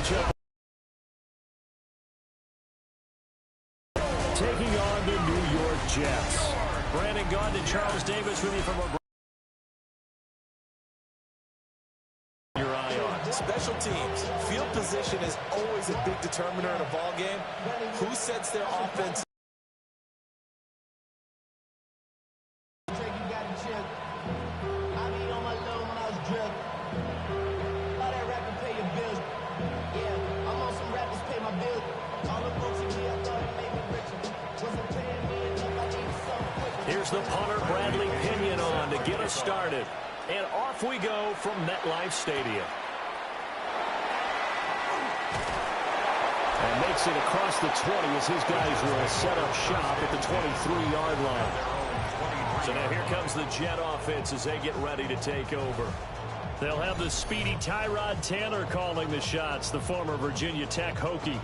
matchup. Taking on the New York Jets. Brandon Gaudin and Charles Davis with you from our special teams. Field position is always a big determiner in a ball game. Who sets their offense? Here's the punter, Bradley Pinion, on to get us started. And off we go from MetLife Stadium. And makes it across the 20 as his guys will set up shop at the 23-yard line. So now here comes the Jet offense as they get ready to take over. They'll have the speedy Tyrod Taylor calling the shots, the former Virginia Tech Hokie.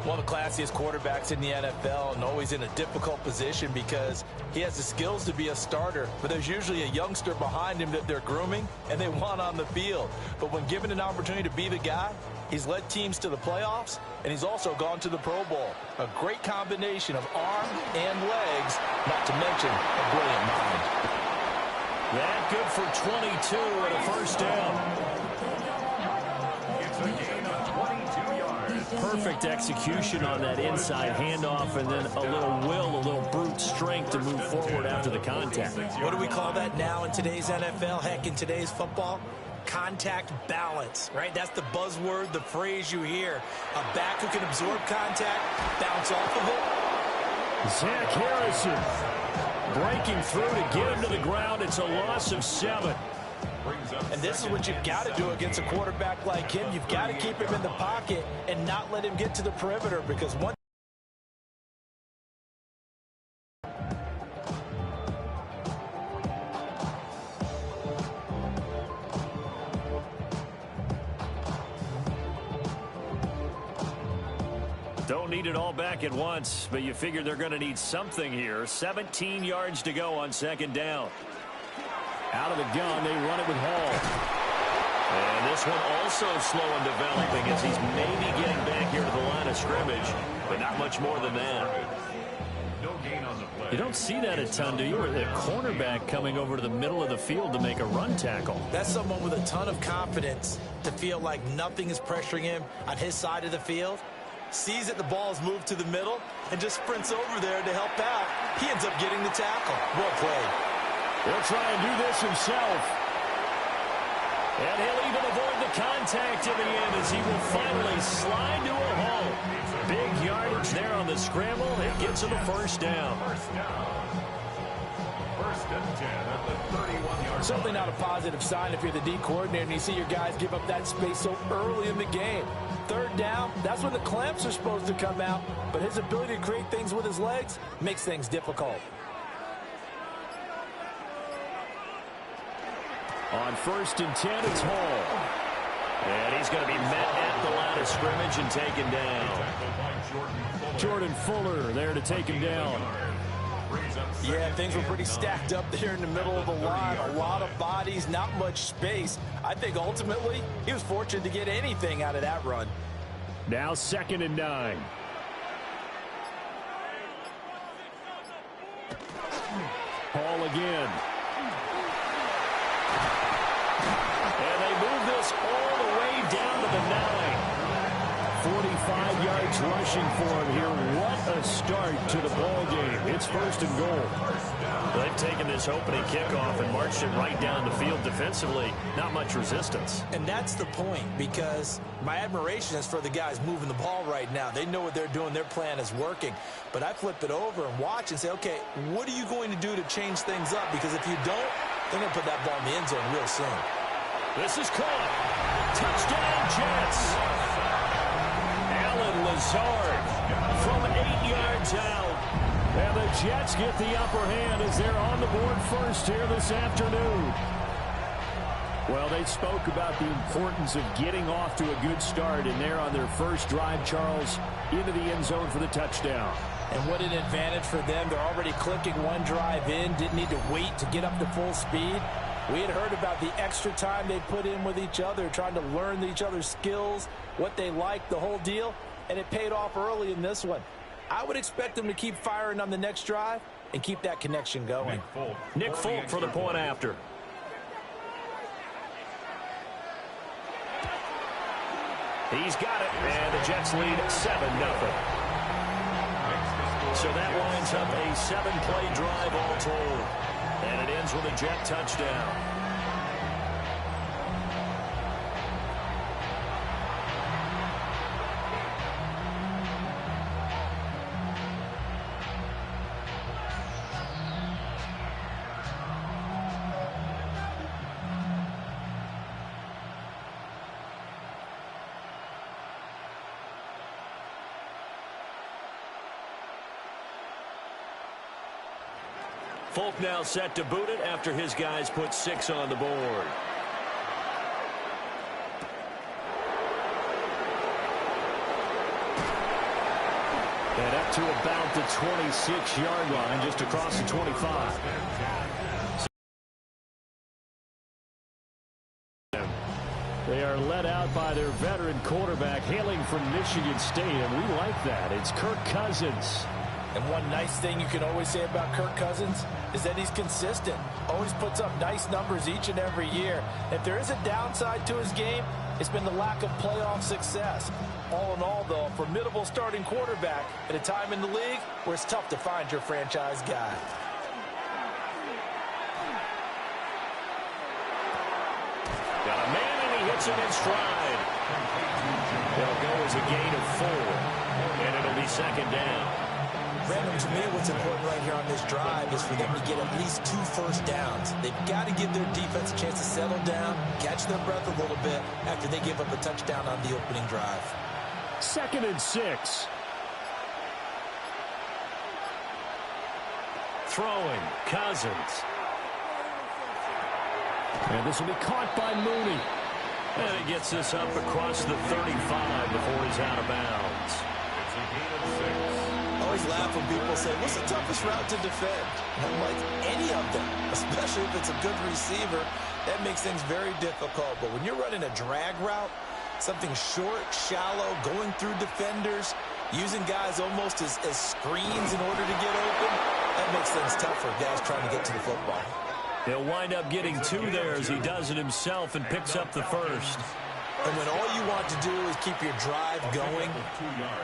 One of the classiest quarterbacks in the NFL, and always in a difficult position because he has the skills to be a starter, but there's usually a youngster behind him that they're grooming and they want on the field. But when given an opportunity to be the guy, he's led teams to the playoffs, and he's also gone to the Pro Bowl. A great combination of arm and legs, not to mention a brilliant mind. That good for 22 and a first down. Perfect execution on that inside handoff, and then a little will, a little brute strength to move forward after the contact. What do we call that now in today's NFL? Heck, in today's football? Contact balance, right? That's the buzzword, the phrase you hear. A back who can absorb contact, bounce off of it. Zach Harrison breaking through to get him to the ground. It's a loss of 7. And this is what you've got to do against a quarterback like him. You've got to keep him in the pocket and not let him get to the perimeter, because once don't need it all back at once, but you figure they're going to need something here. 17 yards to go on second down. Out of the gun, they run it with Hall. And this one also slow in developing as he's maybe getting back here to the line of scrimmage, but not much more than that. You don't see that a ton, do you? Or the cornerback coming over to the middle of the field to make a run tackle. That's someone with a ton of confidence to feel like nothing is pressuring him on his side of the field. Sees that the ball's moved to the middle and just sprints over there to help out. He ends up getting the tackle. Well played. He'll try and do this himself. And he'll even avoid the contact in the end as he will finally slide to a hole. Big yardage there on the scramble. It gets him a first down. First and 10 at the 31-yard. Certainly not a positive sign if you're the D coordinator and you see your guys give up that space so early in the game. Third down, that's when the clamps are supposed to come out, but his ability to create things with his legs makes things difficult. On first and 10, it's Hall. And he's going to be met at the line of scrimmage and taken down. Jordan Fuller there to take him down. Yeah, things were pretty stacked up there in the middle of the line. A lot of bodies, not much space. I think ultimately he was fortunate to get anything out of that run. Now second and 9. Hall again. And they move this all the way down to the 9. 45 yards rushing for him here. What a start to the ball game. It's first and goal. They've taken this opening kickoff and marched it right down the field defensively. Not much resistance. And that's the point, because my admiration is for the guys moving the ball right now. They know what they're doing. Their plan is working. But I flip it over and watch and say, okay, what are you going to do to change things up? Because if you don't, they're going to put that ball in the end zone real soon. This is caught. Touchdown, Jets. Alan Lazard from 8 yards out. And the Jets get the upper hand as they're on the board first here this afternoon. Well, they spoke about the importance of getting off to a good start, and they're on their first drive, Charles, into the end zone for the touchdown. And what an advantage for them. They're already clicking one drive in, didn't need to wait to get up to full speed. We had heard about the extra time they put in with each other, trying to learn each other's skills, what they like, the whole deal, and it paid off early in this one. I would expect them to keep firing on the next drive and keep that connection going. Nick Folk for the point after. He's got it, and the Jets lead 7-0. So that winds up a 7-play drive all told. And it ends with a Jet touchdown. Folk now set to boot it after his guys put 6 on the board. And up to about the 26-yard line, just across the 25. They are led out by their veteran quarterback hailing from Michigan State, and we like that. It's Kirk Cousins. And one nice thing you can always say about Kirk Cousins is that he's consistent. Always puts up nice numbers each and every year. If there is a downside to his game, it's been the lack of playoff success. All in all, though, a formidable starting quarterback at a time in the league where it's tough to find your franchise guy. Got a man, and he hits it in stride. It'll go as a gain of 4, and it'll be second down. Brandon, to me, what's important right here on this drive is for them to get at least 2 first downs. They've got to give their defense a chance to settle down, catch their breath a little bit after they give up a touchdown on the opening drive. 2nd and 6. Throwing, Cousins. And this will be caught by Mooney. And he gets this up across the 35 before he's out of bounds. I always laugh when people say, what's the toughest route to defend? And I'm like, any of them, especially if it's a good receiver. That makes things very difficult. But when you're running a drag route, something short, shallow, going through defenders, using guys almost as screens in order to get open, that makes things tough for guys trying to get to the football. He'll wind up getting 2 there as he does it himself and picks up the first. And when all you want to do is keep your drive going,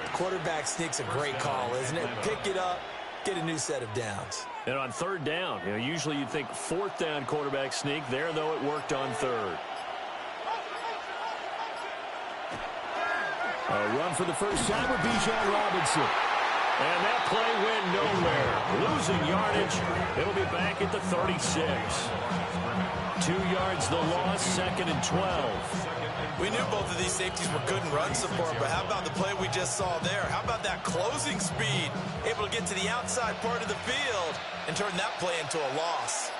the quarterback sneak's a great call, isn't it? Pick it up, get a new set of downs. And on 3rd down, usually you'd think 4th down quarterback sneak. There, though, it worked on 3rd. A run for the first time with Bijan Robinson. And that play went nowhere. Losing yardage. It'll be back at the 36. 2 yards the loss, 2nd and 12. We knew both of these safeties were good in run support, but how about the play we just saw there? How about that closing speed? Able to get to the outside part of the field and turn that play into a loss.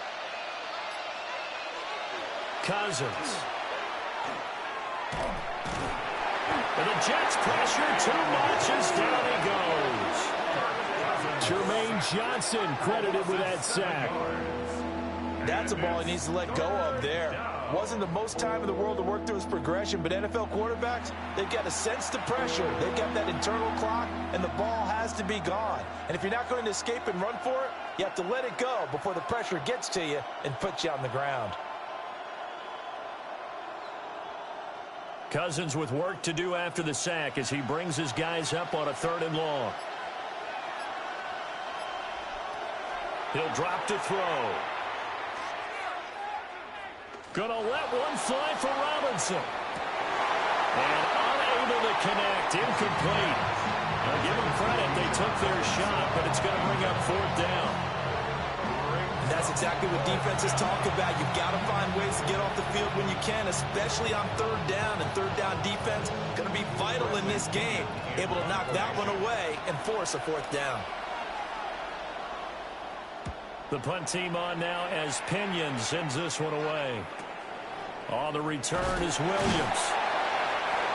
Cousins. And the Jets pressure too much as down he goes. Jermaine Johnson credited with that sack. That's a ball he needs to let go of there. Wasn't the most time in the world to work through his progression, but NFL quarterbacks, they've got to sense the pressure. They've got that internal clock, and the ball has to be gone. And if you're not going to escape and run for it, you have to let it go before the pressure gets to you and puts you on the ground. Cousins with work to do after the sack as he brings his guys up on a 3rd and long. He'll drop to throw. Gonna let one fly for Robinson. And unable to connect. Incomplete. Now give them credit. They took their shot, but it's going to bring up 4th down. And that's exactly what defenses talk about. You've got to find ways to get off the field when you can, especially on 3rd down. And 3rd down defense going to be vital in this game. Able to knock that one away and force a 4th down. The punt team on now as Pinion sends this one away. On the return is Williams.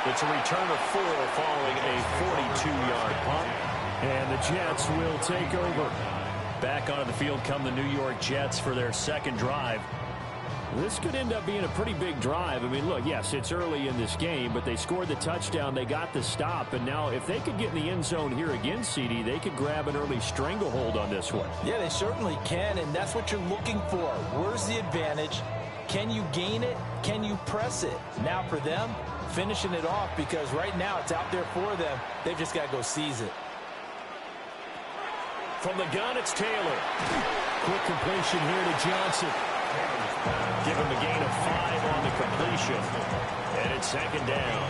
It's a return of 4 following a 42-yard punt. And the Jets will take over. Back onto the field come the New York Jets for their 2nd drive. This could end up being a pretty big drive. I mean, look, yes, it's early in this game, but they scored the touchdown. They got the stop. And now if they could get in the end zone here again, CD, they could grab an early stranglehold on this one. Yeah, they certainly can, and that's what you're looking for. Where's the advantage? Can you gain it? Can you press it? Now for them, finishing it off, because right now it's out there for them. They've just got to go seize it. From the gun, it's Taylor. Quick completion here to Johnson. Give him a gain of 5 on the completion. And it's second down.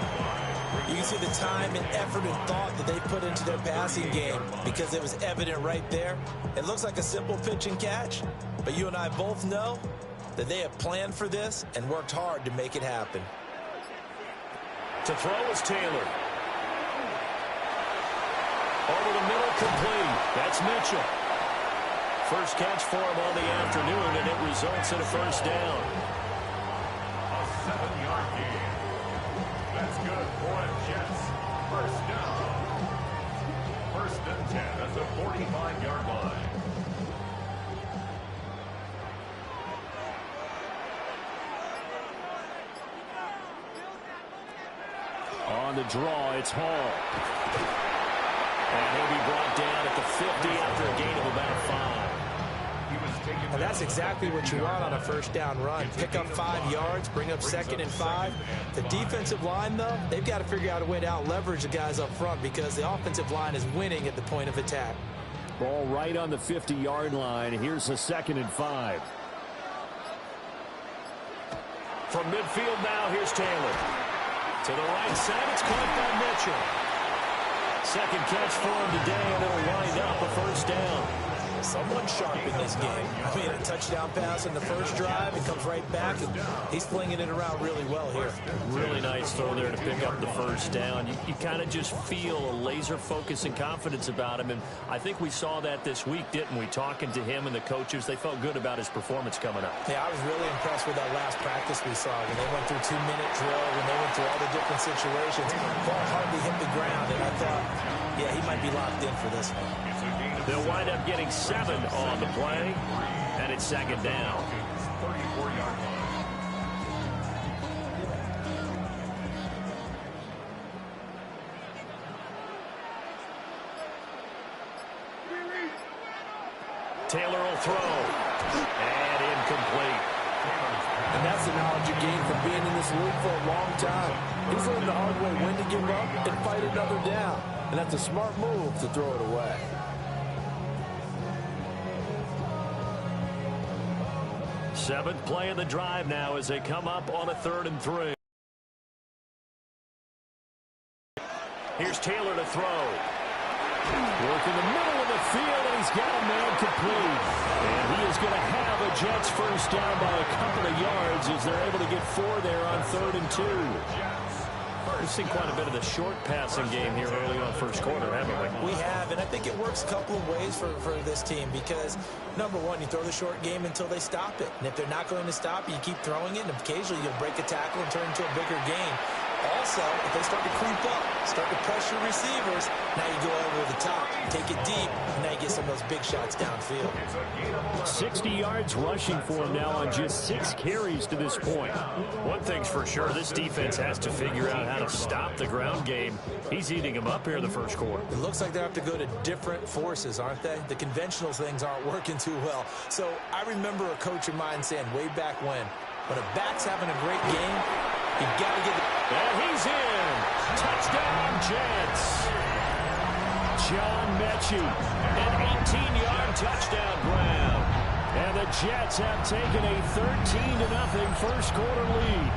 You can see the time and effort and thought that they put into their passing game because it was evident right there. It looks like a simple pitch and catch, but you and I both know that they have planned for this and worked hard to make it happen. To throw is Taylor. Over the middle, complete. That's Mitchell. First catch for him on the afternoon, and it results in a first down. A 7-yard gain. That's good for a Jets. First down. First and 10 at the 45-yard line. On the draw, it's Hall. And he'll be brought down at the 50 after a gain of about 5. Well, that's exactly what you want on a first down run. Pick up 5 yards, bring up second and 5. The defensive line, though, they've got to figure out a way to out-leverage the guys up front because the offensive line is winning at the point of attack. Ball right on the 50-yard line. Here's a 2nd and 5. From midfield now, here's Taylor. To the right side, it's caught by Mitchell. Second catch for him today, and it'll wind up a first down. Someone sharp in this game. I mean, a touchdown pass in the first drive. It comes right back, and he's flinging it around really well here. Really nice throw there to pick up the first down. You kind of just feel a laser focus and confidence about him, and I think we saw that this week, didn't we? Talking to him and the coaches, they felt good about his performance coming up. Yeah, I was really impressed with that last practice we saw when they went through 2-minute drill, when they went through all the different situations. Ball hardly hit the ground, and I thought, yeah, he might be locked in for this one. They'll wind up getting 7 on the play, and it's second down. 34-yard line. Taylor will throw, and incomplete. And that's the knowledge you gain from being in this league for a long time. He's learned the hard way when to give up and fight another down. And that's a smart move to throw it away. Seventh play of the drive now as they come up on a 3rd and 3. Here's Taylor to throw. Work in the middle of the field, and he's got a man complete. And he is going to have a Jets first down by a couple of yards as they're able to get 4 there on 3rd and 2. We've seen quite a bit of the short passing game here early on first quarter, haven't we? We have, and I think it works a couple of ways for this team because, number one, you throw the short game until they stop it. And if they're not going to stop it, you keep throwing it, and occasionally you'll break a tackle and turn into a bigger game. Also, if they start to creep up, start to pressure receivers, now you go over the top, take it deep, and now you get some of those big shots downfield. 60 yards rushing for him now on just 6 carries to this point. One thing's for sure, this defense has to figure out how to stop the ground game. He's eating them up here in the first quarter. It looks like they have to go to different forces, aren't they? The conventional things aren't working too well. So I remember a coach of mine saying way back when a back's having a great game, you got to get the... And he's in. Touchdown, Jets. John Mechie, an 18-yard touchdown grab. And the Jets have taken a 13-0 first quarter lead.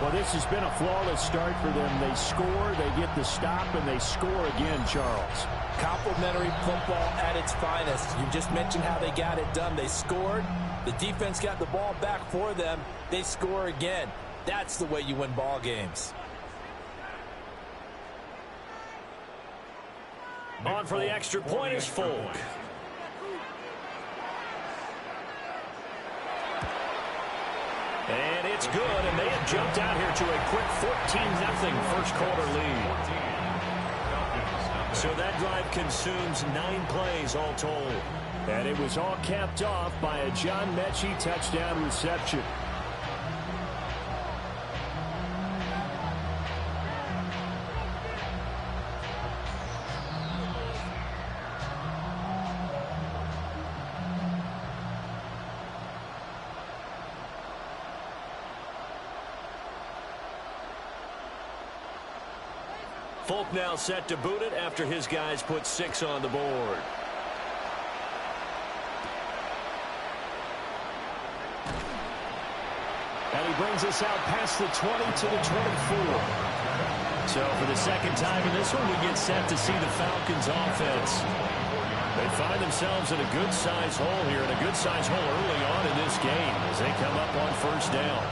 Well, this has been a flawless start for them. They score, they get the stop, and they score again, Charles. Complimentary football at its finest. You just mentioned how they got it done. They scored. The defense got the ball back for them. They score again. That's the way you win ball games. On for the extra point is Folk. And it's good, and they have jumped out here to a quick 14-0 first quarter lead. So that drive consumes 9 plays all told. And it was all capped off by a John Mechie touchdown reception. Folk now set to boot it after his guys put 6 on the board. And he brings us out past the 20 to the 24. So for the second time in this one, we get set to see the Falcons offense. They find themselves in a good-sized hole here, and a good-sized hole early on in this game as they come up on first down.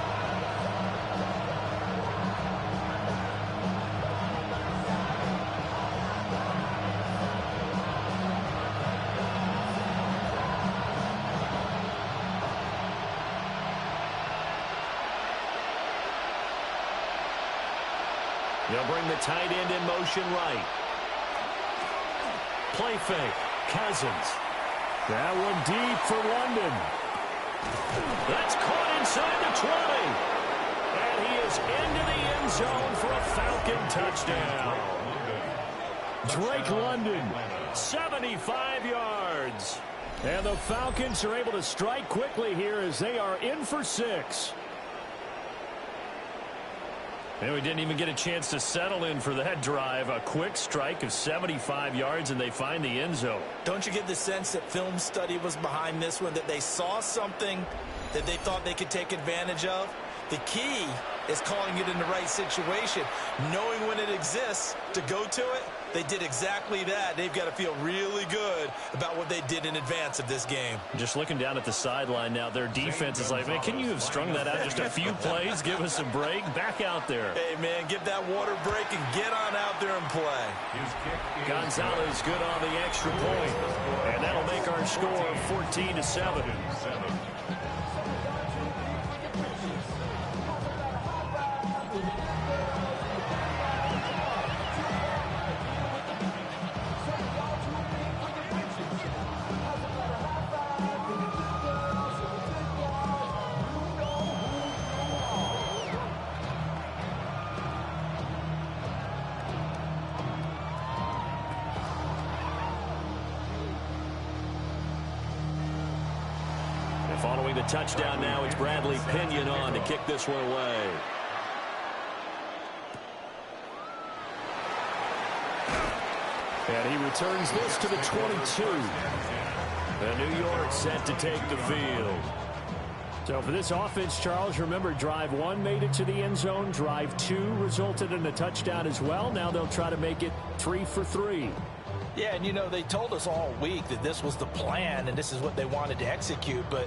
They'll bring the tight end in motion right. Play fake. Cousins. That one deep for London. That's caught inside the 20. And he is into the end zone for a Falcon touchdown. Drake London, 75 yards. And the Falcons are able to strike quickly here as they are in for 6. And we didn't even get a chance to settle in for that drive. A quick strike of 75 yards, and they find the end zone. Don't you get the sense that film study was behind this one, that they saw something that they thought they could take advantage of? The key is calling it in the right situation, knowing when it exists to go to it. They did exactly that. They've got to feel really good about what they did in advance of this game. Just looking down at the sideline now, their defense is like, man, can you have strung that out just a few plays? Give us a break. Back out there. Hey, man, give that water break and get on out there and play. Gonzalez good on the extra point. And that'll make our score 14-7. Following the touchdown now, it's Bradley Pinion on to kick this one away. And he returns this to the 22. And New York set to take the field. So for this offense, Charles, remember, drive 1 made it to the end zone. Drive 2 resulted in a touchdown as well. Now they'll try to make it 3 for 3. Yeah, and you know, they told us all week that this was the plan and this is what they wanted to execute, but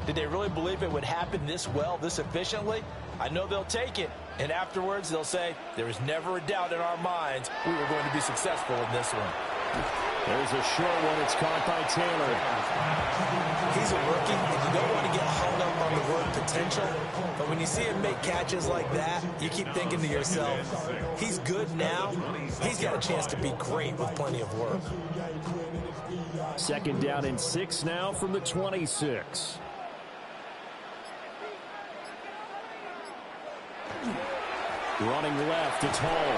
did they really believe it would happen this well, this efficiently? I know they'll take it, and afterwards they'll say, there was never a doubt in our minds we were going to be successful in this one. There's a short one. It's caught by Taylor. He's a rookie, and you don't want to get hung up on the word potential, but when you see him make catches like that, you keep thinking to yourself, he's good now. He's got a chance to be great with plenty of work. Second down and 6 now from the 26. Running left, it's Hall.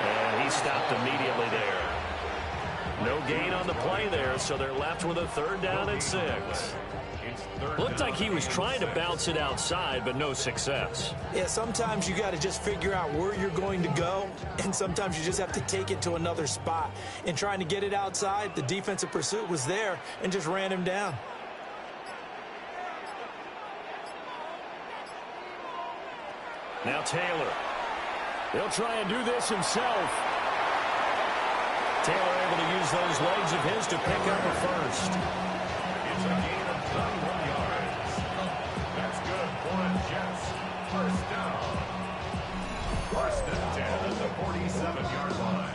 And he stopped immediately there. No gain on the play there, so they're left with a third down and 6. Looked like he was trying to bounce it outside, but no success. Yeah, sometimes you got to just figure out where you're going to go, and sometimes you just have to take it to another spot. And trying to get it outside, the defensive pursuit was there and just ran him down. Now Taylor. He'll try and do this himself. Taylor able to use those legs of his to pick up a first. It's a gain of 31 yards. That's good for the Jets. First down. First and 10 at the 47-yard line.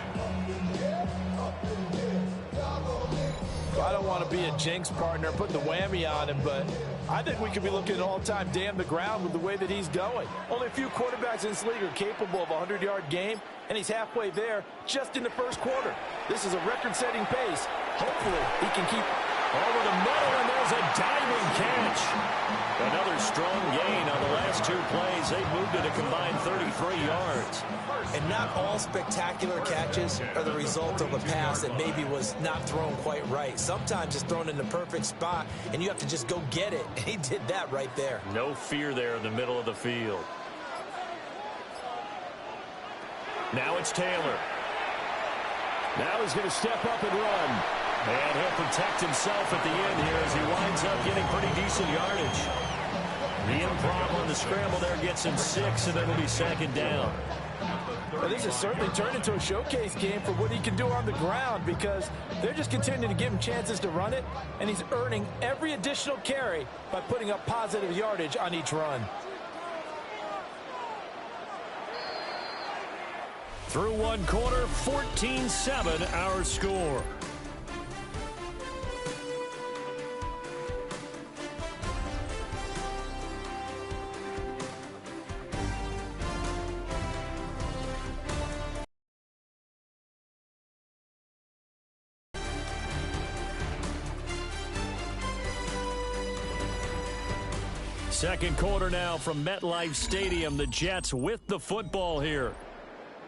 I don't want to be a jinx partner, put the whammy on him, but I think we could be looking at all-time damn the ground with the way that he's going. Only a few quarterbacks in this league are capable of a 100-yard game, and he's halfway there just in the first quarter. This is a record-setting pace. Hopefully, he can keep Over the middle, and there's a diving catch. Another strong gain on the last two plays. They moved it a combined 33 yards. And not all spectacular catches are the result of a pass that maybe was not thrown quite right. Sometimes it's thrown in the perfect spot, and you have to just go get it. And he did that right there. No fear there in the middle of the field. Now it's Taylor. Now he's going to step up and run. And he'll protect himself at the end here as he winds up getting pretty decent yardage. The improv on the scramble there gets him 6, and it'll be second down. Well, this has certainly turned into a showcase game for what he can do on the ground, because they're just continuing to give him chances to run it, and he's earning every additional carry by putting up positive yardage on each run. Through one quarter, 14-7 our score. Second quarter now from MetLife Stadium. The Jets with the football here,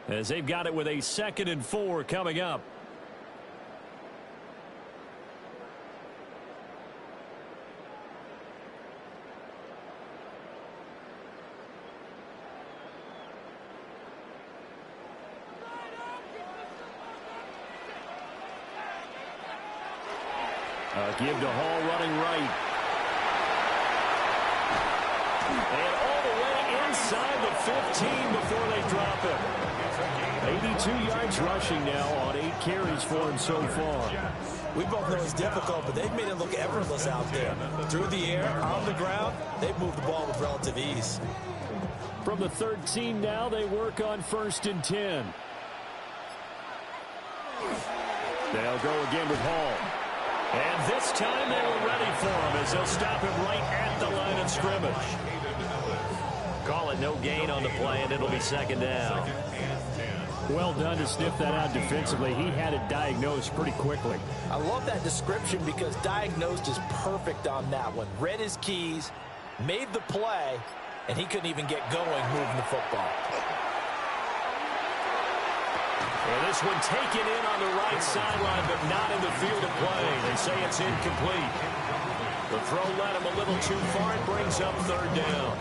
as they've got it with a 2nd and 4 coming up. Give to Hall running right. And all the way inside the 15 before they drop him. 82 yards rushing now on 8 carries for him so far. We both know it's difficult, but they've made it look effortless out there. Through the air, on the ground, they've moved the ball with relative ease. From the 13 now, they work on 1st and 10. They'll go again with Hall. And this time they were ready for him as they'll stop him right at the line of scrimmage. Call it no gain on the play, and it'll be 2nd down. Well done to sniff that out defensively. He had it diagnosed pretty quickly. I love that description because diagnosed is perfect on that one. Read his keys, made the play, and he couldn't even get going moving the football. Well, this one taken in on the right sideline, but not in the field of play. They say it's incomplete. The throw led him a little too far. It brings up 3rd down.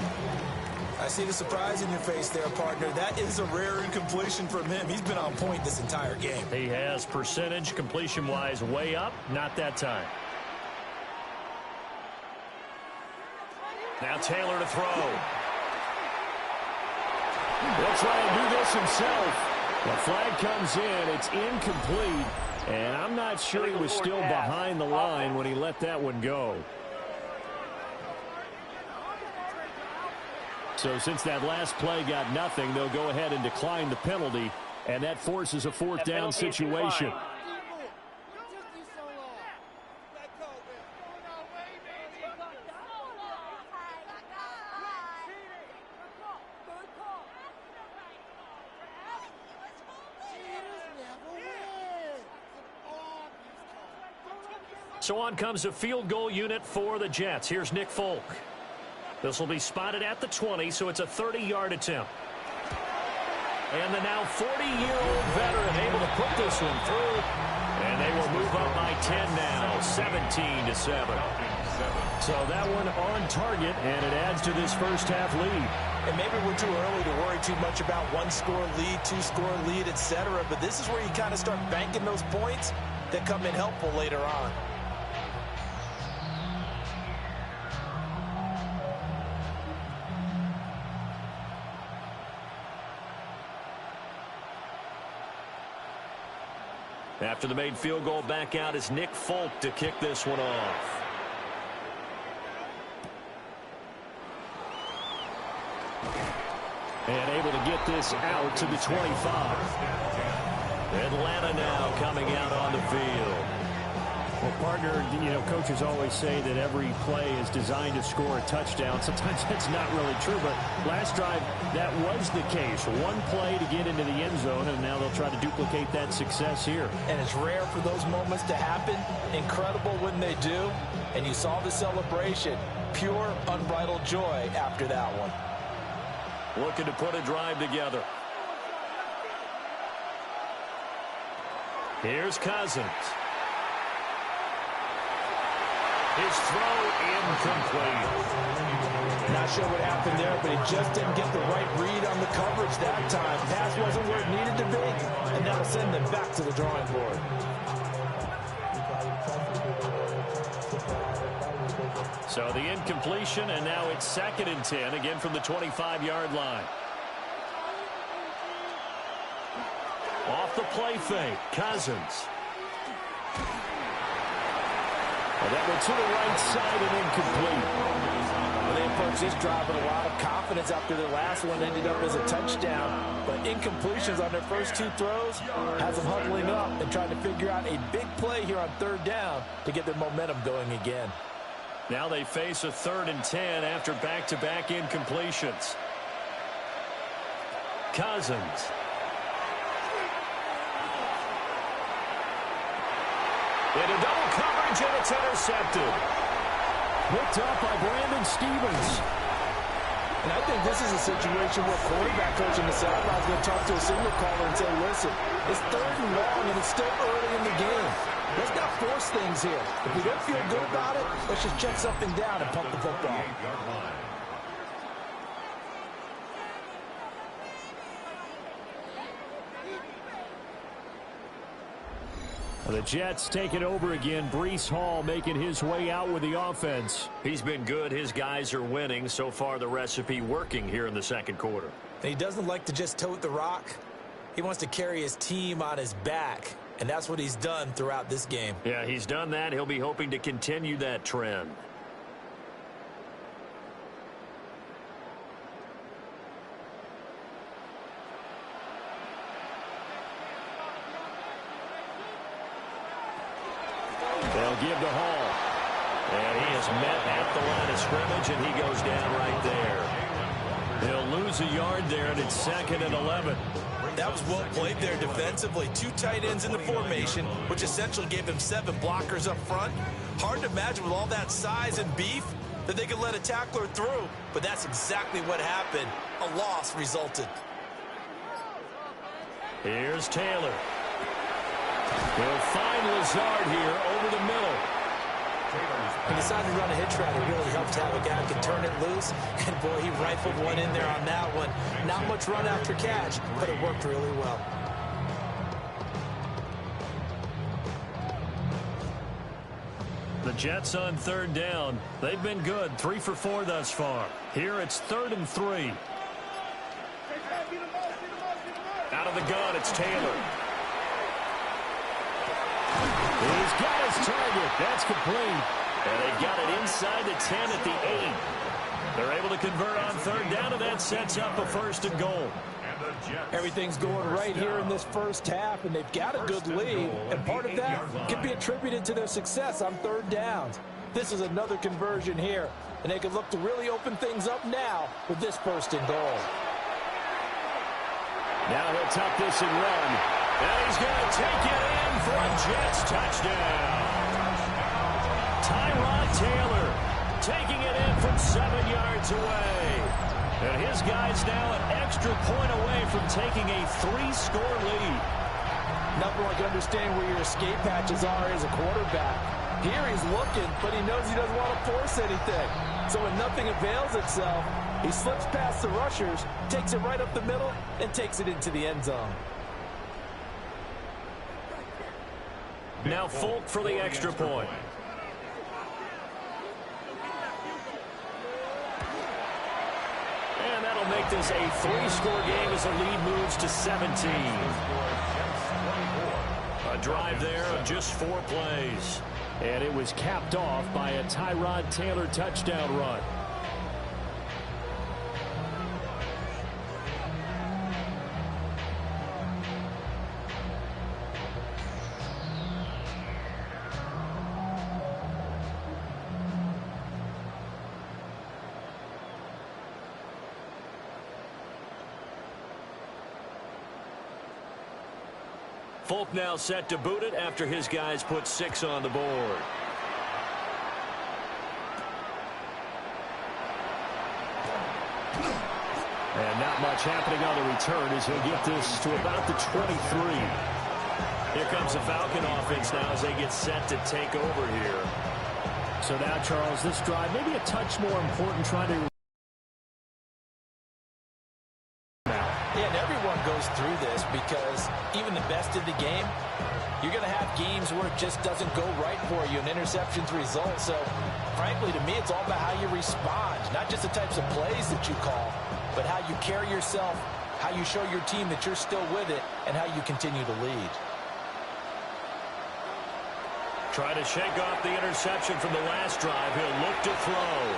I see the surprise in your face there, partner. That is a rare incompletion from him. He's been on point this entire game. He has percentage, completion-wise, way up. Not that time. Now Taylor to throw. He'll try and do this himself. The flag comes in. It's incomplete. And I'm not sure he was still behind the line when he let that one go. So since that last play got nothing, they'll go ahead and decline the penalty. And that forces a 4th down situation. So on comes a field goal unit for the Jets. Here's Nick Folk. This will be spotted at the 20, so it's a 30-yard attempt. And the now 40-year-old veteran able to put this one through. And they will move up by 10 now, 17-7. So that one on target, and it adds to this first half lead. And maybe we're too early to worry too much about 1-score lead, 2-score lead, etc. But this is where you kind of start banking those points that come in helpful later on. After the made field goal, back out is Nick Folk to kick this one off. And able to get this out to the 25. Atlanta now coming out on the field. Well, partner, coaches always say that every play is designed to score a touchdown. Sometimes that's not really true, but last drive, that was the case. One play to get into the end zone, and now they'll try to duplicate that success here. And it's rare for those moments to happen. Incredible when they do. And you saw the celebration. Pure, unbridled joy after that one. Looking to put a drive together. Here's Cousins. His throw incomplete. Not sure what happened there, but he just didn't get the right read on the coverage that time. Pass wasn't where it needed to be, and that'll send them back to the drawing board. So the incompletion, and now it's 2nd and 10, again from the 25-yard line. Off the play fake, Cousins. Well, that went to the right side and incomplete. Well, they approached this drive with a lot of confidence after their last one ended up as a touchdown. But incompletions on their first 2 throws has them huddling up and trying to figure out a big play here on 3rd down to get their momentum going again. Now they face a 3rd and 10 after back-to-back incompletions. Cousins. Into double coverage, and it's intercepted. Picked up by Brandon Stevens. And I think this is a situation where quarterback coach on the sideline is going to talk to a signal caller and say, listen, it's 3rd and long, and it's still early in the game. Let's not force things here. If we don't feel good about it, let's just check something down and pump the football. The Jets take it over again. Breece Hall making his way out with the offense. He's been good. His guys are winning. So far, the recipe working here in the 2nd quarter. He doesn't like to just tote the rock. He wants to carry his team on his back, and that's what he's done throughout this game. Yeah, he's done that. He'll be hoping to continue that trend. They'll give to Hall. And he is met at the line of scrimmage, and he goes down right there. They'll lose a yard there, and it's 2nd and 11. That was well played there defensively. 2 tight ends in the formation, which essentially gave them 7 blockers up front. Hard to imagine with all that size and beef that they could let a tackler through, but that's exactly what happened. A loss resulted. Here's Taylor. He'll find Lazard here over the middle. He decided to run a hitch route. It really helped to have a guy who can turn it loose. And, boy, he rifled one in there on that one. Not much run after catch, but it worked really well. The Jets on 3rd down. They've been good. 3 for 4 thus far. Here it's 3rd and 3. Out of the gun, it's Taylor. He's got his target. That's complete. And they've got it inside the 10 at the 8. They're able to convert on 3rd down, and that sets up a 1st and goal. Everything's going right here in this first half, and they've got a good lead. And part of that can be attributed to their success on 3rd downs. This is another conversion here, and they can look to really open things up now with this 1st and goal. Now he'll tuck this and run. And he's going to take it in for a Jets touchdown. Tyrod Taylor taking it in from 7 yards away. And his guy's now an extra point away from taking a 3-score lead. Nothing like understanding where your escape hatches are as a quarterback. Here he's looking, but he knows he doesn't want to force anything. So when nothing avails itself, he slips past the rushers, takes it right up the middle, and takes it into the end zone. Now Folk for the extra point. And that'll make this a 3-score game as the lead moves to 17. A drive there of just 4 plays. And it was capped off by a Tyrod Taylor touchdown run. Folk now set to boot it after his guys put 6 on the board. And not much happening on the return as he'll get this to about the 23. Here comes the Falcon offense now as they get set to take over here. So now, Charles, this drive maybe a touch more important trying to... Yeah, and everyone goes through this because even the best in the game, you're going to have games where it just doesn't go right for you and interceptions result. So, frankly, to me, it's all about how you respond, not just the types of plays that you call, but how you carry yourself, how you show your team that you're still with it, and how you continue to lead. Trying to shake off the interception from the last drive. He'll look to throw.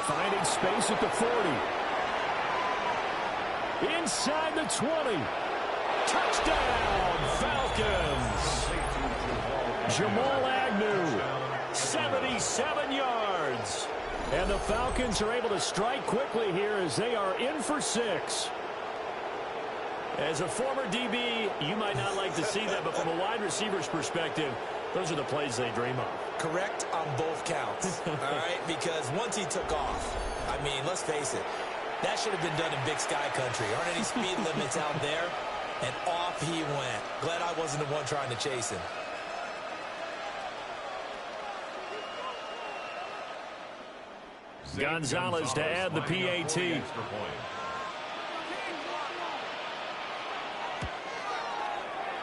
Finding space at the 40. Inside the 20. Touchdown, Falcons. Jamal Agnew, 77 yards. And the Falcons are able to strike quickly here as they are in for 6. As a former DB, you might not like to see that, but from a wide receiver's perspective, those are the plays they dream of. Correct on both counts, all right? Because once he took off, I mean, let's face it, that should have been done in Big Sky Country. Aren't any speed limits out there? And off he went. Glad I wasn't the one trying to chase him. Gonzalez to add the PAT.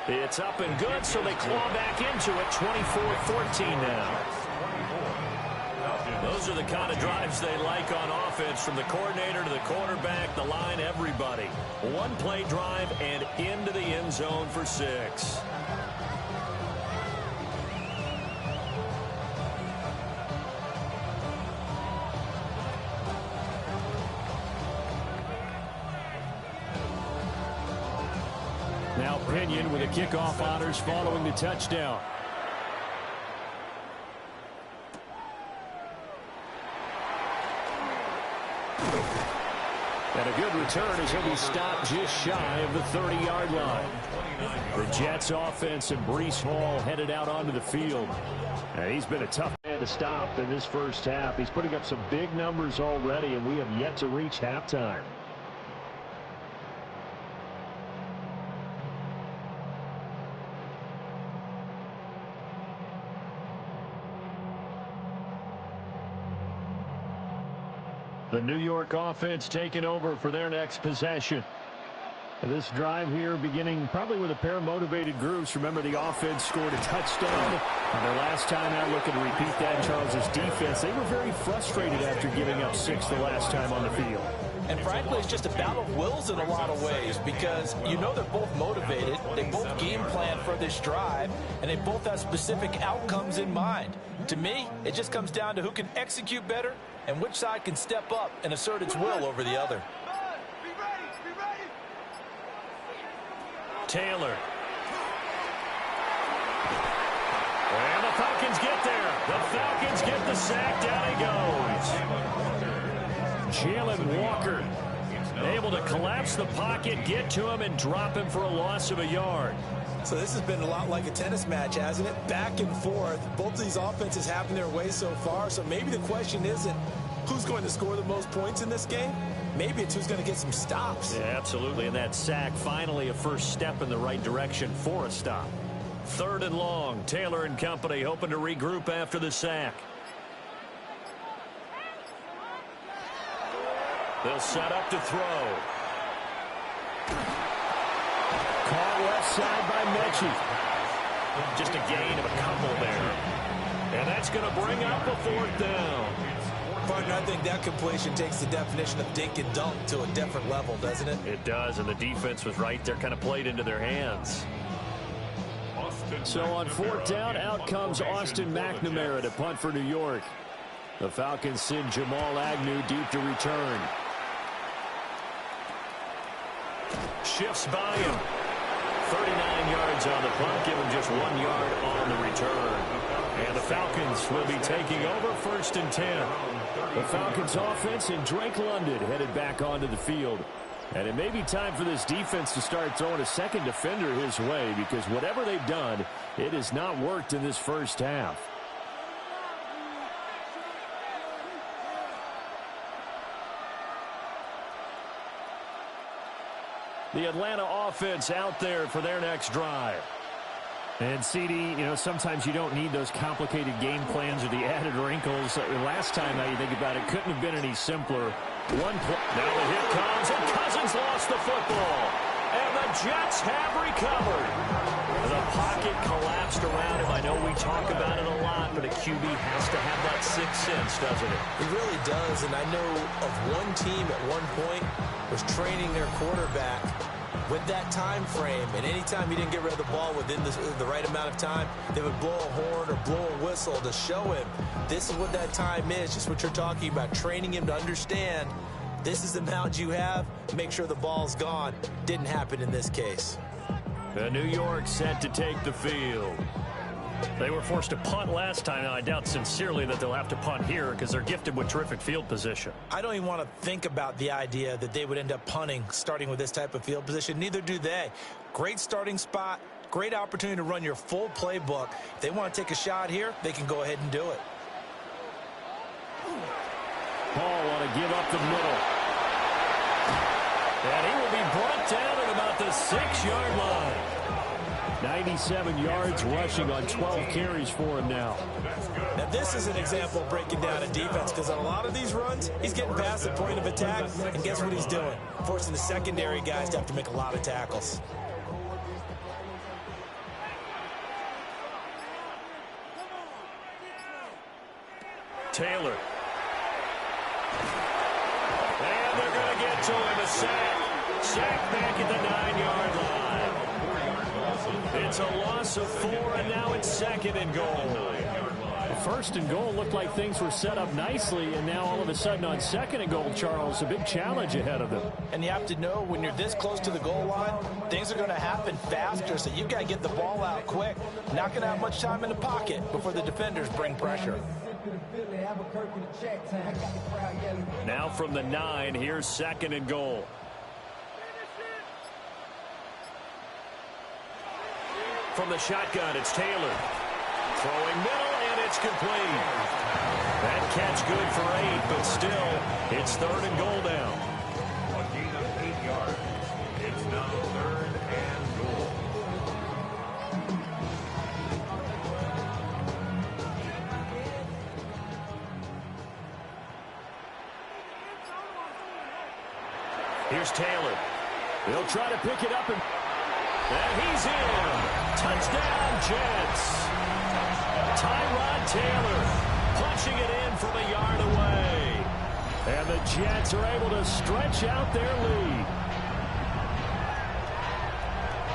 It's up and good, so they claw back into it. 24-14 now. Those are the kind of drives they like on offense, from the coordinator to the quarterback, the line, everybody. One play drive and into the end zone for 6. Now Pinion with a kickoff honors following the touchdown. And a good return as he'll be stopped just shy of the 30-yard line. The Jets offense and Breece Hall headed out onto the field. He's been a tough man to stop in this first half. He's putting up some big numbers already, and we have yet to reach halftime. The New York offense taking over for their next possession. This drive here beginning probably with a pair of motivated groups. Remember, the offense scored a touchdown on their last time out. Looking to repeat that. Charles's defense, they were very frustrated after giving up 6 the last time on the field. And frankly, it's just a battle of wills in a lot of ways, because you know they're both motivated, they both game plan for this drive, and they both have specific outcomes in mind. To me, it just comes down to who can execute better and which side can step up and assert its will over the other. Taylor. And the Falcons get there. The Falcons get the sack. Down he goes. Jalen Walker able to collapse the pocket, get to him, and drop him for a loss of a yard. So this has been a lot like a tennis match, hasn't it? Back and forth. Both of these offenses having their way so far. So maybe the question isn't who's going to score the most points in this game. Maybe it's who's going to get some stops. Yeah, absolutely. And that sack, finally a first step in the right direction for a stop. 3rd and long. Taylor and company hoping to regroup after the sack. They'll set up to throw. Caught left side by Mechie. Just a gain of a couple there. And that's going to bring up a 4th down. Partner, I think that completion takes the definition of dink and dunk to a different level, doesn't it? It does, and the defense was right there, kind of played into their hands. So on 4th down, out comes Austin McNamara to punt for New York. The Falcons send Jamal Agnew deep to return. Shifts by him. 39 yards on the punt, give him just 1 yard on the return. And the Falcons will be taking over 1st and 10. The Falcons offense and Drake London headed back onto the field. And it may be time for this defense to start throwing a second defender his way, because whatever they've done, it has not worked in this first half. The Atlanta offense out there for their next drive. And, CD, sometimes you don't need those complicated game plans or the added wrinkles. Last time, now you think about it, couldn't have been any simpler. One play. Now the hit comes, and Cousins lost the football. And the Jets have recovered. The pocket collapsed around him. I know we talk about it a lot, but a QB has to have that sixth sense, doesn't it? It really does, and I know of one team at one point was training their quarterback with that time frame, and anytime he didn't get rid of the ball within the right amount of time, they would blow a horn or blow a whistle to show him this is what that time is, just what you're talking about, training him to understand this is the amount you have, make sure the ball's gone. Didn't happen in this case. The New York set to take the field. They were forced to punt last time. Now, I doubt sincerely that they'll have to punt here because they're gifted with terrific field position. I don't even want to think about the idea that they would end up punting starting with this type of field position. Neither do they. Great starting spot, great opportunity to run your full playbook. If they want to take a shot here, they can go ahead and do it. Paul want to give up the middle. And he will be brought down at about the 6-yard line. 97 yards rushing on 12 carries for him now. Now, this is an example of breaking down a defense, because on a lot of these runs, he's getting past the point of attack, and guess what he's doing? Forcing the secondary guys to have to make a lot of tackles. Taylor. And they're going to get to him, a sack. Sack back at the 9-yard line. It's a loss of 4, and now it's 2nd and goal. First and goal looked like things were set up nicely, and now all of a sudden on 2nd and goal, Charles, a big challenge ahead of them. And you have to know when you're this close to the goal line, things are going to happen faster, so you've got to get the ball out quick. Not going to have much time in the pocket before the defenders bring pressure. Now from the 9, here's 2nd and goal. From the shotgun, it's Taylor. Throwing middle, and it's complete. That catch good for 8, but still, it's 3rd and goal down. A gain of 8 yards. It's now 3rd and goal. Here's Taylor. They'll try to pick it up, and he's in. Touchdown, Jets. Tyrod Taylor punching it in from a yard away. And the Jets are able to stretch out their lead.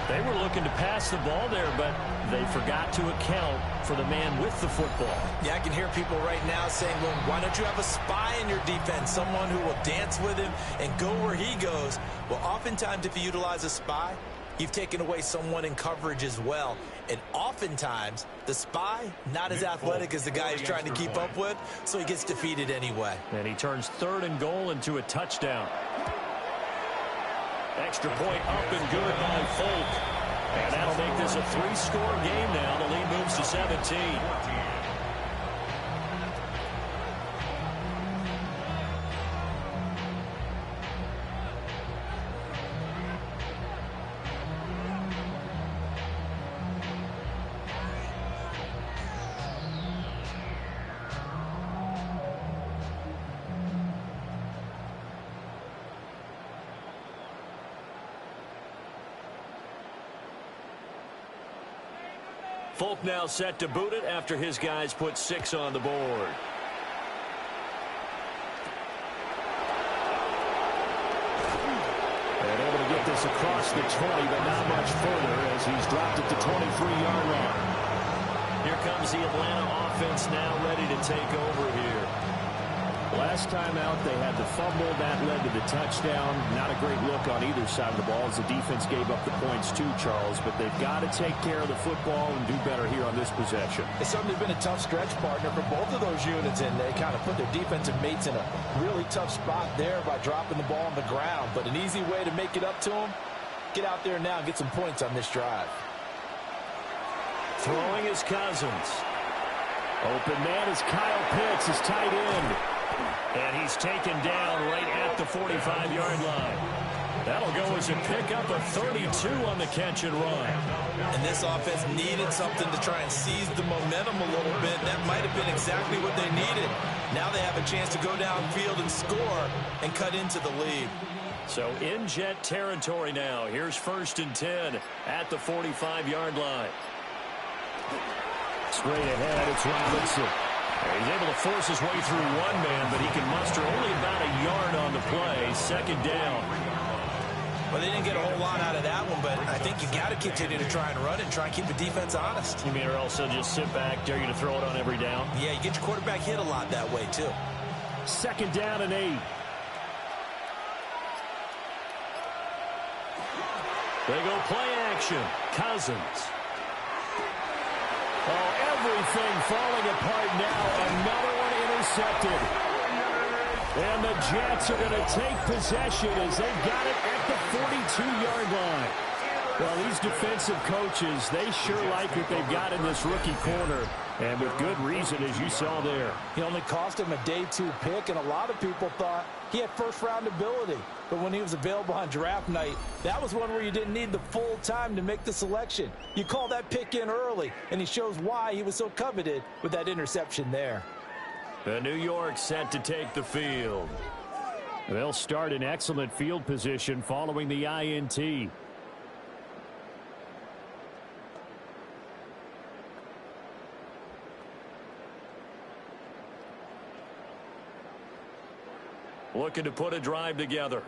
They were looking to pass the ball there, but they forgot to account for the man with the football. Yeah, I can hear people right now saying, well, why don't you have a spy in your defense, someone who will dance with him and go where he goes? Well, oftentimes if you utilize a spy, you've taken away someone in coverage as well. And oftentimes, the spy, not as athletic as the guy he's trying to keep up with, so he gets defeated anyway. And he turns 3rd and goal into a touchdown. Extra point up and good by Folk. And that'll make this a 3-score game now. The lead moves to 17. Folk now set to boot it after his guys put 6 on the board. And able to get this across the 20, but not much further as he's dropped it to 23-yard line. Here comes the Atlanta offense now ready to take over here. Last time out, they had the fumble. That led to the touchdown. Not a great look on either side of the ball as the defense gave up the points too, Charles. But they've got to take care of the football and do better here on this possession. It's certainly been a tough stretch, partner, for both of those units, and they kind of put their defensive mates in a really tough spot there by dropping the ball on the ground. But an easy way to make it up to them, get out there now and get some points on this drive. Throwing is Cousins. Open man is Kyle Pitts, his tight end. And he's taken down right at the 45-yard line. That'll go as a pickup of 32 on the catch and run. And this offense needed something to try and seize the momentum a little bit. That might have been exactly what they needed. Now they have a chance to go downfield and score and cut into the lead. So in jet territory now. Here's 1st and 10 at the 45-yard line. Straight ahead, it's Robinson. He's able to force his way through one man, but he can muster only about a yard on the play. 2nd down. Well, they didn't get a whole lot out of that one, but I think you got to continue to try and run it and try and keep the defense honest. You mean or else they'll just sit back, dare you to throw it on every down? Yeah, you get your quarterback hit a lot that way, too. 2nd down and 8. They go play action. Cousins. Oh, everything falling apart now. Another one intercepted. And the Jets are going to take possession as they've got it at the 42-yard line. Well, these defensive coaches, they sure like what they've got in this rookie corner. And with good reason, as you saw there. He only cost him a day 2 pick, and a lot of people thought he had first-round ability. But when he was available on draft night, that was one where you didn't need the full time to make the selection. You call that pick in early, and he shows why he was so coveted with that interception there. The New York set to take the field. They'll start in excellent field position following the INT. Looking to put a drive together.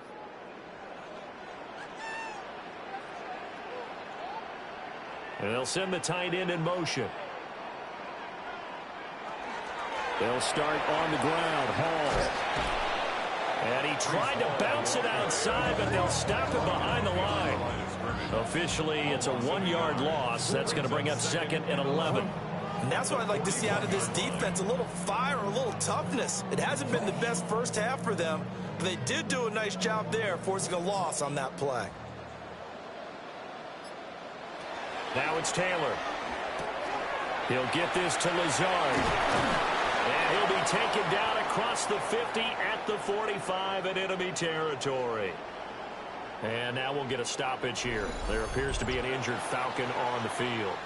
And they'll send the tight end in motion. They'll start on the ground. Hall. And he tried to bounce it outside, but they'll stop him behind the line. Officially, it's a 1-yard loss. That's going to bring up 2nd and 11. And that's what I'd like to see out of this defense, a little fire, a little toughness. It hasn't been the best first half for them, but they did do a nice job there, forcing a loss on that play. Now it's Taylor. He'll get this to Lazard. And he'll be taken down across the 50 at the 45 in enemy territory. And now we'll get a stoppage here. There appears to be an injured Falcon on the field.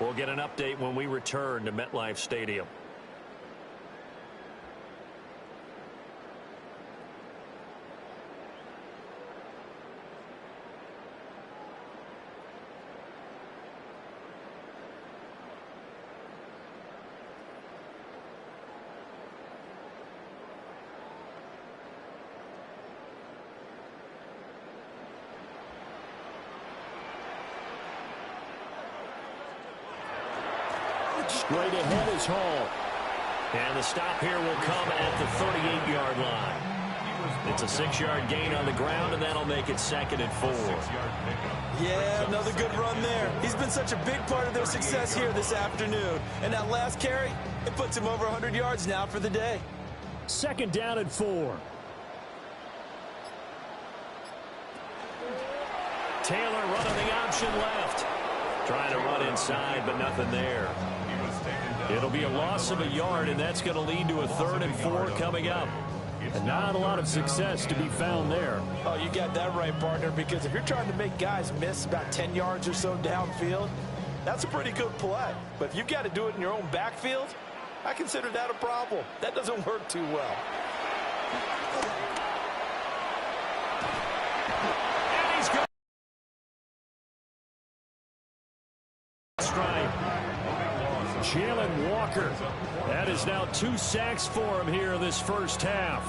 We'll get an update when we return to MetLife Stadium. Straight ahead is Hall. And the stop here will come at the 38-yard line. It's a 6-yard gain on the ground, and that'll make it 2nd and 4. Yeah, another good run there. He's been such a big part of their success here this afternoon. And that last carry, it puts him over 100 yards now for the day. 2nd down and 4. Taylor running the option left. Trying to run inside, but nothing there. It'll be a loss of a yard, and that's going to lead to a 3rd and 4 coming up. And not a lot of success to be found there. Oh, you got that right, partner, because if you're trying to make guys miss about 10 yards or so downfield, that's a pretty good play. But if you've got to do it in your own backfield, I consider that a problem. That doesn't work too well. And he's got strike. Jalen Walker. That is now 2 sacks for him here in this first half.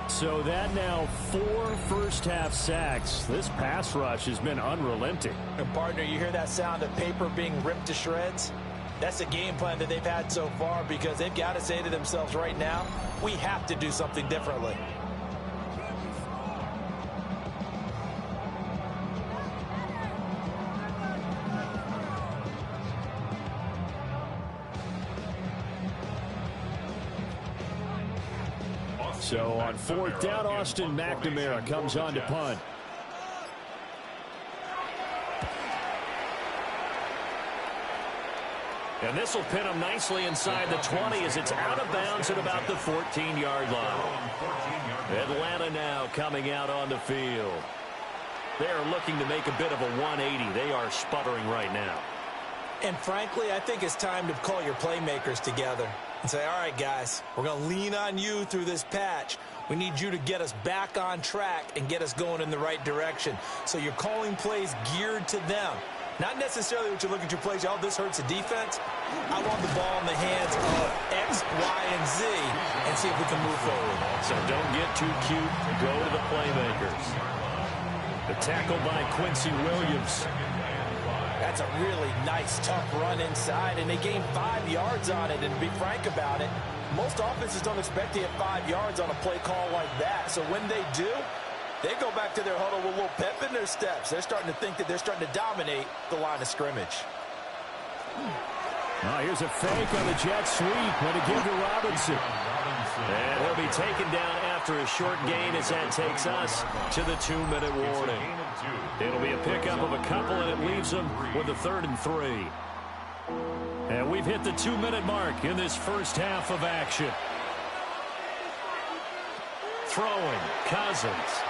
So that now 4 first-half sacks. This pass rush has been unrelenting. And, partner, you hear that sound of paper being ripped to shreds? That's the game plan that they've had so far, because they've got to say to themselves right now, we have to do something differently. So on fourth down, Austin McNamara comes on to punt. And this will pin him nicely inside the 20 as it's out of bounds at about the 14-yard line. Atlanta now coming out on the field. They're looking to make a bit of a 180. They are sputtering right now. And frankly, I think it's time to call your playmakers together and say, all right, guys, we're going to lean on you through this patch. We need you to get us back on track and get us going in the right direction. So you're calling plays geared to them. Not necessarily what you look at your plays, oh, this hurts the defense. I want the ball in the hands of X, Y, and Z and see if we can move forward. So don't get too cute. Go to the playmakers. The tackle by Quincy Williams. That's a really nice, tough run inside, and they gained 5 yards on it. And to be frank about it, most offenses don't expect to get 5 yards on a play call like that. So when they do, they go back to their huddle with a little pep in their steps. They're starting to think that they're starting to dominate the line of scrimmage. Now here's a fake on the jet sweep, and a give to Robinson. And he'll be taken down after a short gain as that takes us to the 2-minute warning. It'll be a pickup of a couple, and it leaves them with a 3rd and 3. And we've hit the 2-minute mark in this first half of action. Throwing, Cousins.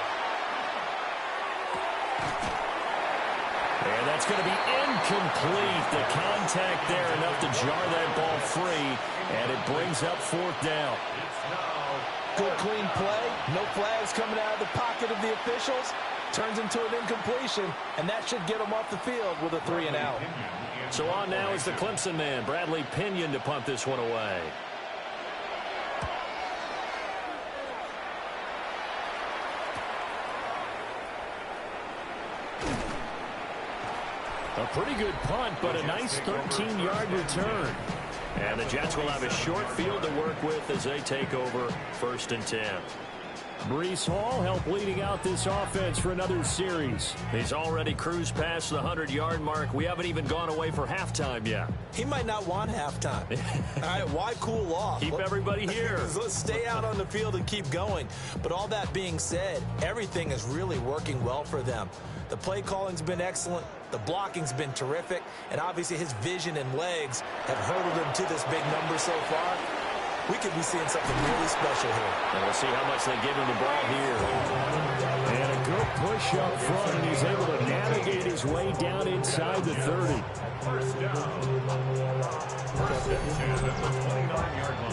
And that's going to be incomplete. The contact there enough to jar that ball free, and it brings up 4th down. Good clean play. No flags coming out of the pocket of the officials. Turns into an incompletion, and that should get them off the field with a 3 and out. So on now is the Clemson man, Bradley Pinion, to punt this one away. A pretty good punt, but a nice 13-yard return. And the Jets will have a short field to work with as they take over 1st and 10. Breece Hall helped leading out this offense for another series. He's already cruised past the 100-yard mark. We haven't even gone away for halftime yet. He might not want halftime. All right, why cool off? Keep everybody here. Let's stay out on the field and keep going. But all that being said, everything is really working well for them. The play calling's been excellent. The blocking's been terrific. And obviously his vision and legs have hurdled him to this big number so far. We could be seeing something really special here. And we'll see how much they give him the ball here. And a good push up front, and he's able to navigate his way down inside the 30. First down. 1st and 10 at the 29-yard line.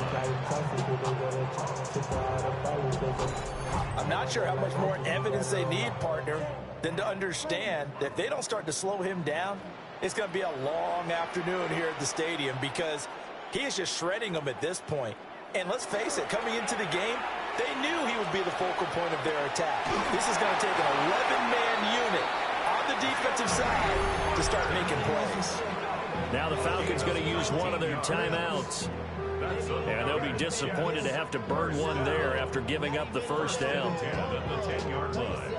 I'm not sure how much more evidence they need, partner, than to understand that if they don't start to slow him down, it's going to be a long afternoon here at the stadium, because he is just shredding them at this point. And let's face it, coming into the game, they knew he would be the focal point of their attack. This is going to take an 11-man unit on the defensive side to start making plays. Now the Falcons going to use one of their timeouts. And they'll be disappointed to have to burn one there after giving up the first down. At the 10-yard line.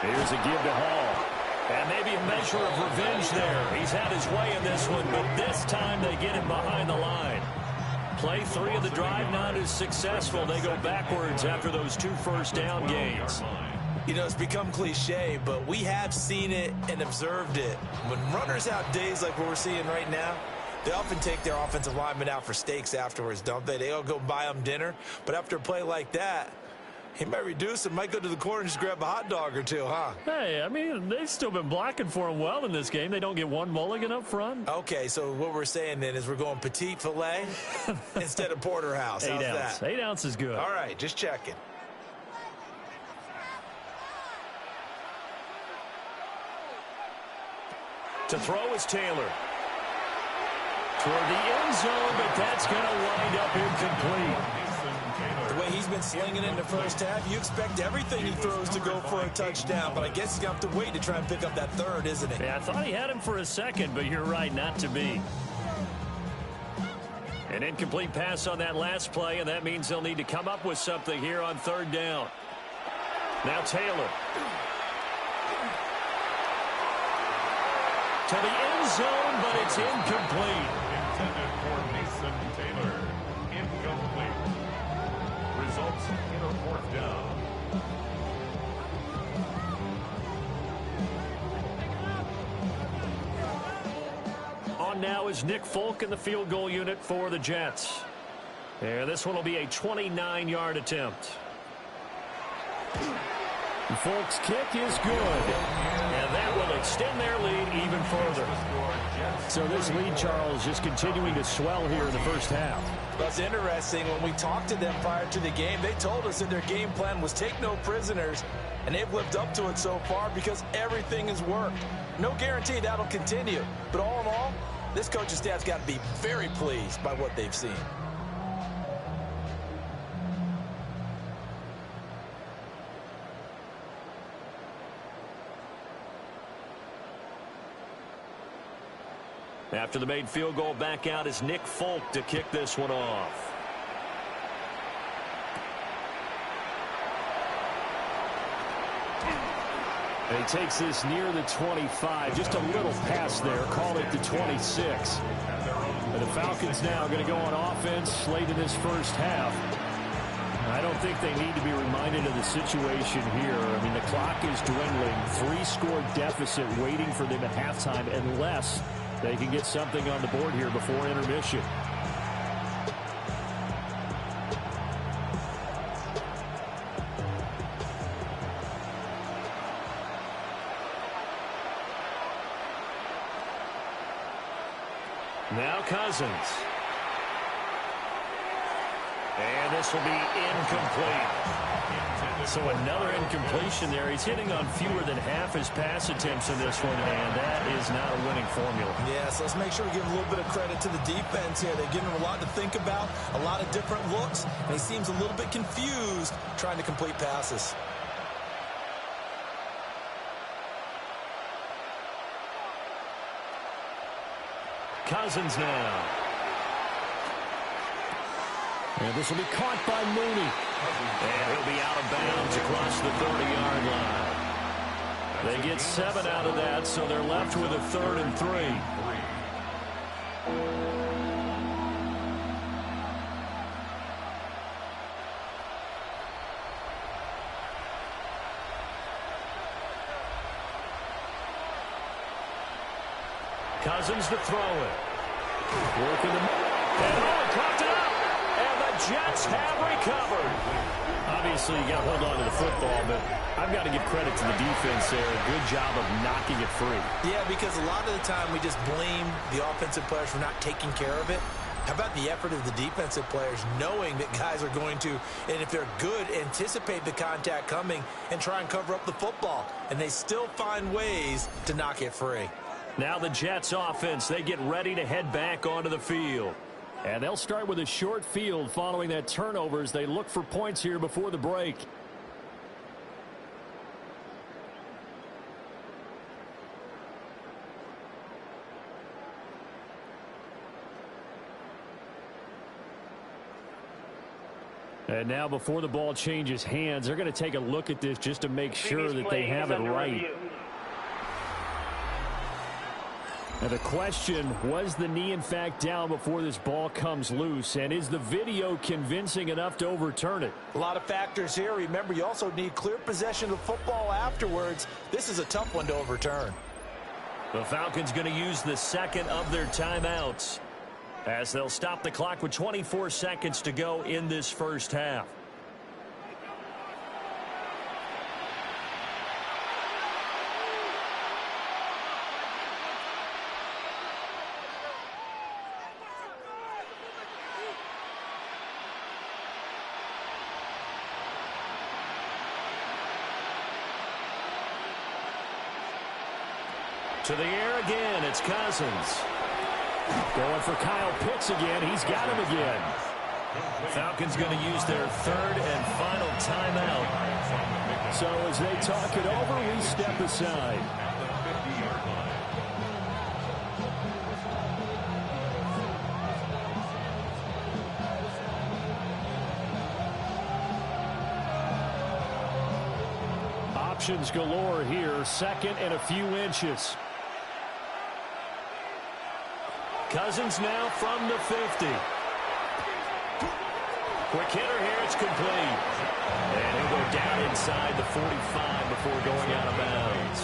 Here's a give to Hall. And maybe a measure of revenge there. He's had his way in this one, but this time they get him behind the line. Play 3 of the drive not as successful. They go backwards after those 2 first down gains. You know, it's become cliche, but we have seen it and observed it. When runners have days like what we're seeing right now, they often take their offensive linemen out for steaks afterwards, don't they? They all go buy them dinner. But after a play like that, he might reduce and might go to the corner and just grab a hot dog or two, huh? Hey, I mean, they've still been blocking for him well in this game. They don't get one mulligan up front. Okay, so what we're saying then is we're going petite filet instead of porterhouse. How's 8 ounce. that? 8 ounce is good. All right, just checking. To throw is Taylor. Toward the end zone, but that's going to wind up incomplete. The way he's been slinging it in the first half, you expect everything he throws to go for a touchdown, but I guess he's going to have to wait to try and pick up that third, isn't he? Yeah, I thought he had him for a second, but you're right, not to be. An incomplete pass on that last play, and that means they'll need to come up with something here on third down. Now Taylor. To the end zone, but it's incomplete. Intended for Mason Taylor. Incomplete. Results in a fourth down. On now is Nick Folk in the field goal unit for the Jets. And this one will be a 29-yard attempt. Folk's kick is good. And that will extend their lead even further. So this lead, Charles, just continuing to swell here in the first half. That's interesting. When we talked to them prior to the game, they told us that their game plan was take no prisoners, and they've lived up to it so far because everything has worked. No guarantee that'll continue, but all in all, this coaching staff's got to be very pleased by what they've seen. After the made field goal, back out is Nick Folk to kick this one off. And he takes this near the 25. Just a little pass there. Call it the 26. And the Falcons now going to go on offense late in this first half. I don't think they need to be reminded of the situation here. I mean, the clock is dwindling. 3-score deficit waiting for them at halftime unless they can get something on the board here before intermission. Now Cousins. And this will be incomplete. So another incompletion there. He's hitting on fewer than half his pass attempts in this one, and that is not a winning formula. Yeah, so let's make sure we give a little bit of credit to the defense here. They've given him a lot to think about, a lot of different looks, and he seems a little bit confused trying to complete passes. Cousins now. And this will be caught by Mooney. And he'll be out of bounds across the 30-yard line. They get 7 out of that, so they're left with a 3rd and 3. Cousins to throw it. Working the... And dropped it up. And the Jets have recovered. Obviously, you got to hold on to the football, but I've got to give credit to the defense there. A good job of knocking it free. Yeah, because a lot of the time we just blame the offensive players for not taking care of it. How about the effort of the defensive players knowing that guys are going to, and if they're good, anticipate the contact coming and try and cover up the football. And they still find ways to knock it free. Now the Jets offense, they get ready to head back onto the field. And they'll start with a short field following that turnover as they look for points here before the break. And now before the ball changes hands, they're going to take a look at this just to make sure that they have it right. Now the question, was the knee in fact down before this ball comes loose? And is the video convincing enough to overturn it? A lot of factors here. Remember, you also need clear possession of football afterwards. This is a tough one to overturn. The Falcons going to use the second of their timeouts as they'll stop the clock with 24 seconds to go in this first half. To the air again, it's Cousins. Going for Kyle Pitts again. He's got him again. Falcons going to use their third and final timeout. So as they talk it over, we step aside. Options galore here. Second and a few inches. Cousins now from the 50. Quick hitter here. It's complete. And he'll go down inside the 45 before going out of bounds.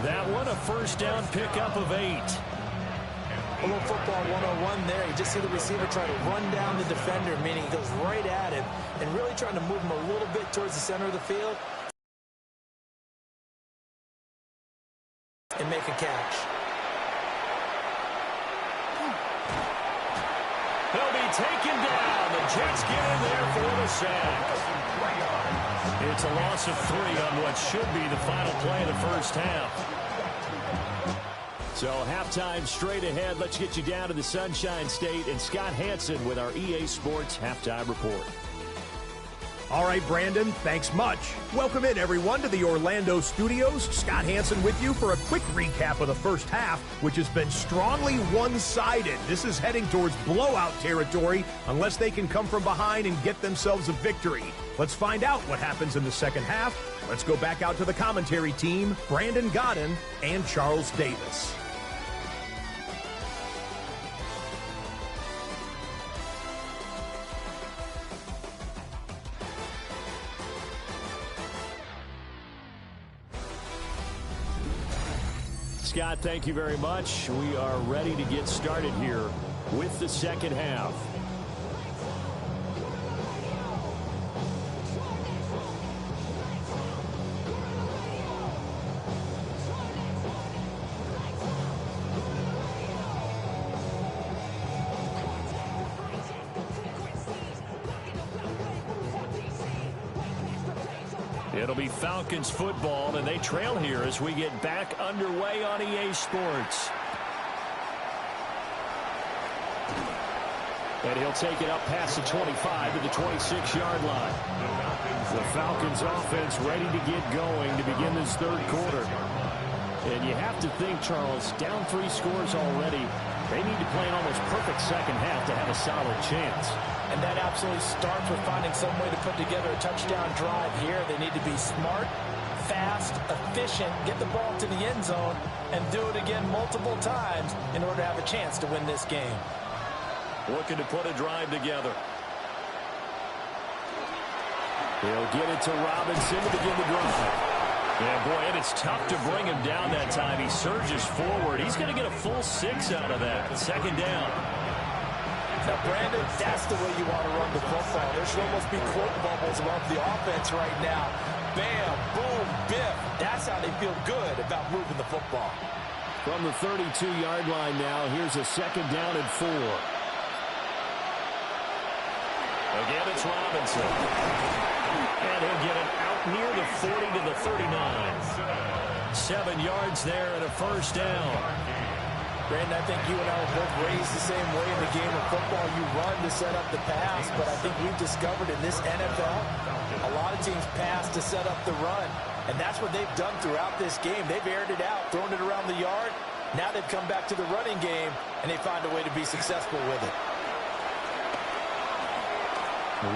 That one a first down pickup of 8. A little football 101 there. You just see the receiver try to run down the defender, meaning he goes right at him and really trying to move him a little bit towards the center of the field and make a catch. He'll be taken down. The Jets get in there for the sack. It's a loss of 3 on what should be the final play of the first half. So halftime straight ahead. Let's get you down to the Sunshine State and Scott Hansen with our EA Sports Halftime Report. All right, Brandon, thanks much. Welcome in, everyone, to the Orlando studios. Scott Hansen with you for a quick recap of the first half, which has been strongly one-sided. This is heading towards blowout territory unless they can come from behind and get themselves a victory. Let's find out what happens in the second half. Let's go back out to the commentary team, Brandon Godden and Charles Davis. Scott, thank you very much. We are ready to get started here with the second half. It'll be Falcons football, and they trail here as we get back underway on EA Sports. And he'll take it up past the 25 to the 26-yard line. The Falcons offense ready to get going to begin this third quarter. And you have to think, Charles, down 3 scores already. They need to play an almost perfect second half to have a solid chance. And that absolutely starts with finding some way to put together a touchdown drive here. They need to be smart, fast, efficient, get the ball to the end zone, and do it again multiple times in order to have a chance to win this game. Looking to put a drive together. He'll get it to Robinson to begin the drive. Yeah, boy, and it's tough to bring him down that time. He surges forward. He's going to get a full 6 out of that. Second down. Now, Brandon, that's the way you want to run the football. There should almost be quote bubbles above the offense right now. Bam, boom, biff. That's how they feel good about moving the football. From the 32-yard line now, here's a second down and 4. Again, it's Robinson. And he'll get it out near the 40 to the 39. 7 yards there and a first down. Brandon, I think you and I were both raised the same way in the game of football. You run to set up the pass, but I think we've discovered in this NFL, a lot of teams pass to set up the run. And that's what they've done throughout this game. They've aired it out, thrown it around the yard. Now they've come back to the running game, and they find a way to be successful with it.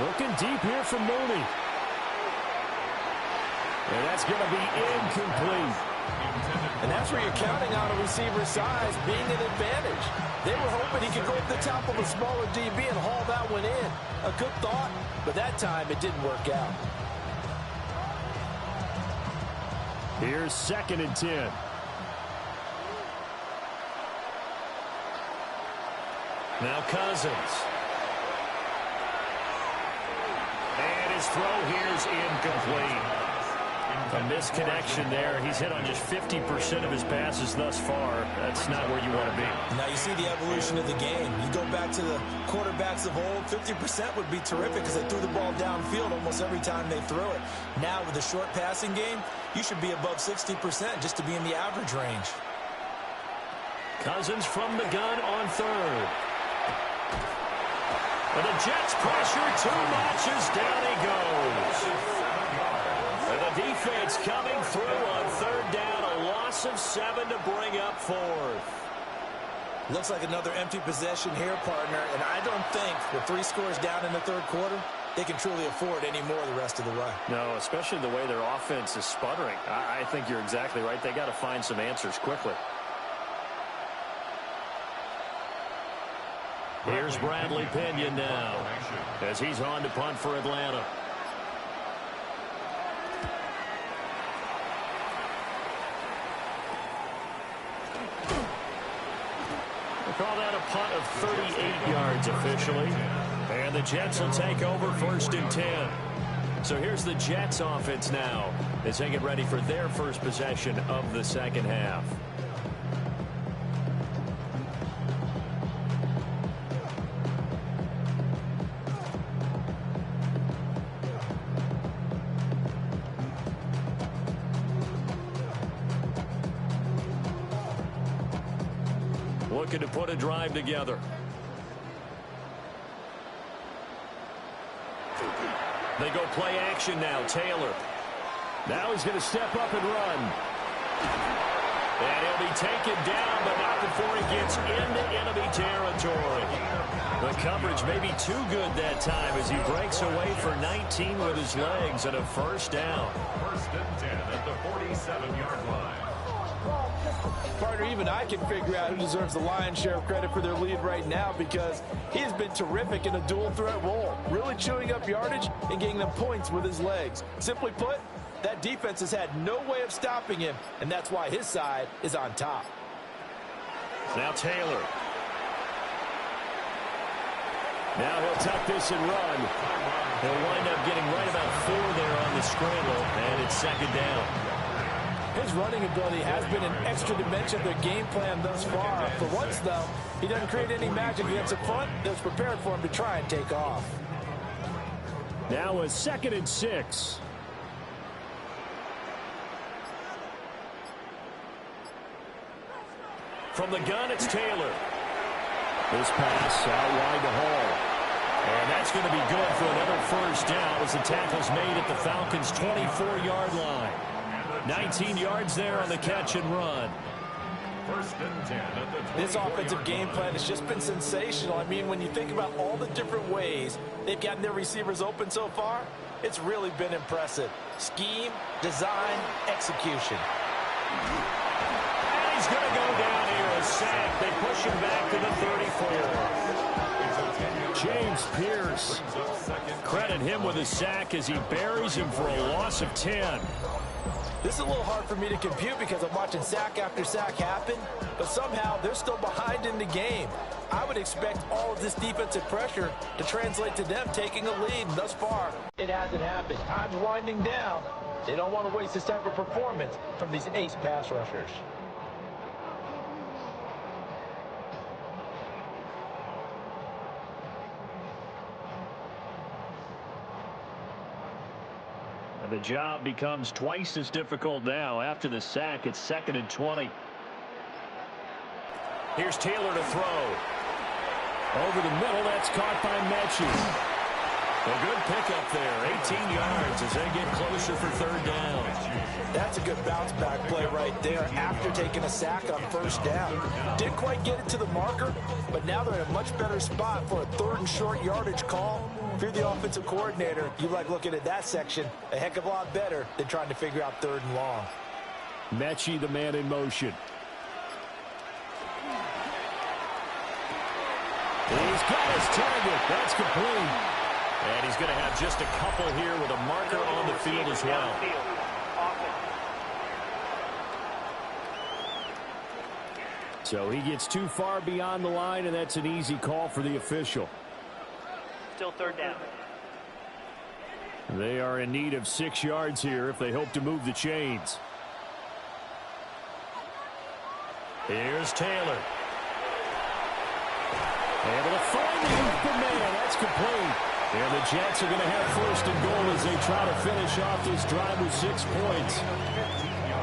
Looking deep here from Mooney. And that's going to be incomplete. And that's where you're counting on a receiver's size being an advantage. They were hoping he could go up the top of a smaller DB and haul that one in. A good thought, but that time it didn't work out. Here's 2nd and 10. Now Cousins. And his throw here is incomplete. A misconnection there. He's hit on just 50% of his passes thus far. That's not where you want to be. Now you see the evolution of the game. You go back to the quarterbacks of old, 50% would be terrific because they threw the ball downfield almost every time they threw it. Now with the short passing game, you should be above 60% just to be in the average range. Cousins from the gun on third. And the Jets pressure too much as down he goes. And the defense coming through on third down. A loss of 7 to bring up fourth. Looks like another empty possession here, partner. And I don't think with 3 scores down in the third quarter, they can truly afford any more the rest of the way. No, especially the way their offense is sputtering. I think you're exactly right. They got to find some answers quickly. Here's Bradley Pinion now as he's on to punt for Atlanta. They call that a punt of 38 yards officially. And the Jets will take over 1st and 10. So here's the Jets offense now as they get ready for their first possession of the second half. Looking to put a drive together. They go play action now. Taylor. Now he's going to step up and run. And he'll be taken down, but not before he gets into enemy territory. The coverage may be too good that time as he breaks away for 19 with his legs and a first down. 1st and 10 at the 47-yard line. Partner, even I can figure out who deserves the lion's share of credit for their lead right now because he has been terrific in a dual threat role, really chewing up yardage and getting them points with his legs. Simply put, that defense has had no way of stopping him, and that's why his side is on top. Now Taylor. Now he'll tuck this and run. He'll wind up getting right about 4 there on the scramble, and it's 2nd down. His running ability has been an extra dimension of their game plan thus far. For once, though, he doesn't create any magic against the front that's prepared for him to try and take off. Now a 2nd and 6. From the gun, it's Taylor. This pass out wide to Hall. And that's going to be good for another first down as the tackle's made at the Falcons' 24-yard line. 19 yards there on the catch and run. 1st and 10 at the This offensive game plan has just been sensational. I mean, when you think about all the different ways they've gotten their receivers open so far, it's really been impressive. Scheme, design, execution. And he's going to go down here, a sack. They push him back to the 34. James Pierce. Credit him with a sack as he buries him for a loss of 10. This is a little hard for me to compute because I'm watching sack after sack happen, but somehow they're still behind in the game. I would expect all of this defensive pressure to translate to them taking a lead, and thus far, it hasn't happened. Time's winding down. They don't want to waste this type of performance from these ace pass rushers. The job becomes twice as difficult now. After the sack, it's 2nd and 20. Here's Taylor to throw. Over the middle, that's caught by Mechie. A good pickup there, 18 yards as they get closer for 3rd down. That's a good bounce back play right there after taking a sack on 1st down. Didn't quite get it to the marker, but now they're in a much better spot for a 3rd and short yardage call. If you're the offensive coordinator, you like looking at that section a heck of a lot better than trying to figure out 3rd and long. Mechie, the man in motion. He's got his target. That's complete. And he's going to have just a couple here with a marker on the field as well. So he gets too far beyond the line, and that's an easy call for the official. Still 3rd down. They are in need of 6 yards here if they hope to move the chains. Here's Taylor. Able to find the open man. That's complete. And the Jets are going to have first and goal as they try to finish off this drive with 6 points.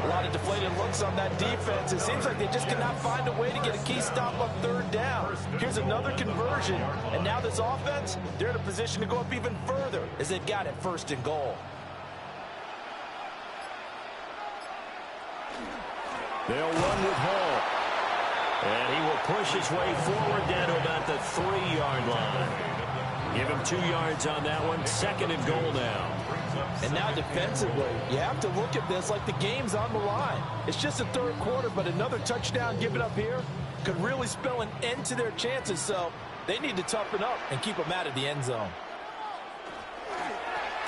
A lot of deflated looks on that defense. It seems like they just cannot find a way to get a key stop on 3rd down. Here's another conversion. And now this offense, they're in a position to go up even further as they've got it first and goal. They'll run with Hall. And he will push his way forward down to about the 3-yard line. Give him 2 yards on that one. 2nd and goal now. And now defensively, you have to look at this like the game's on the line. It's just the 3rd quarter, but another touchdown given up here could really spell an end to their chances. So they need to toughen up and keep them out of the end zone.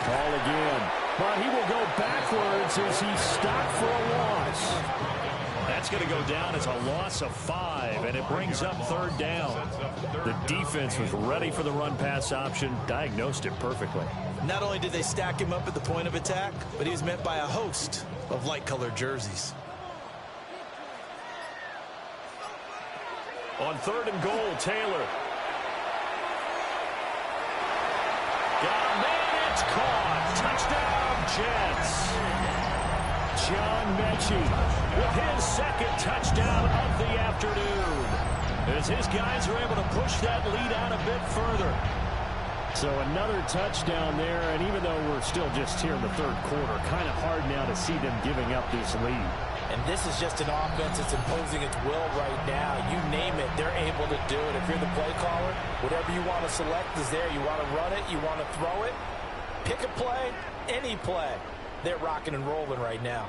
Ball again. But he will go backwards as he's stopped for a loss. That's going to go down as a loss of 5, and it brings up 3rd down. The defense was ready for the run-pass option, diagnosed it perfectly. Not only did they stack him up at the point of attack, but he was met by a host of light-colored jerseys. On 3rd and goal, Taylor. Got a man, it's caught. Touchdown, Jets. John Mechie with his 2nd touchdown of the afternoon. As his guys are able to push that lead out a bit further. So another touchdown there, and even though we're still just here in the 3rd quarter, kind of hard now to see them giving up this lead. And this is just an offense that's imposing its will right now. You name it, they're able to do it. If you're the play caller, whatever you want to select is there. You want to run it, you want to throw it, pick a play, any play. They're rocking and rolling right now.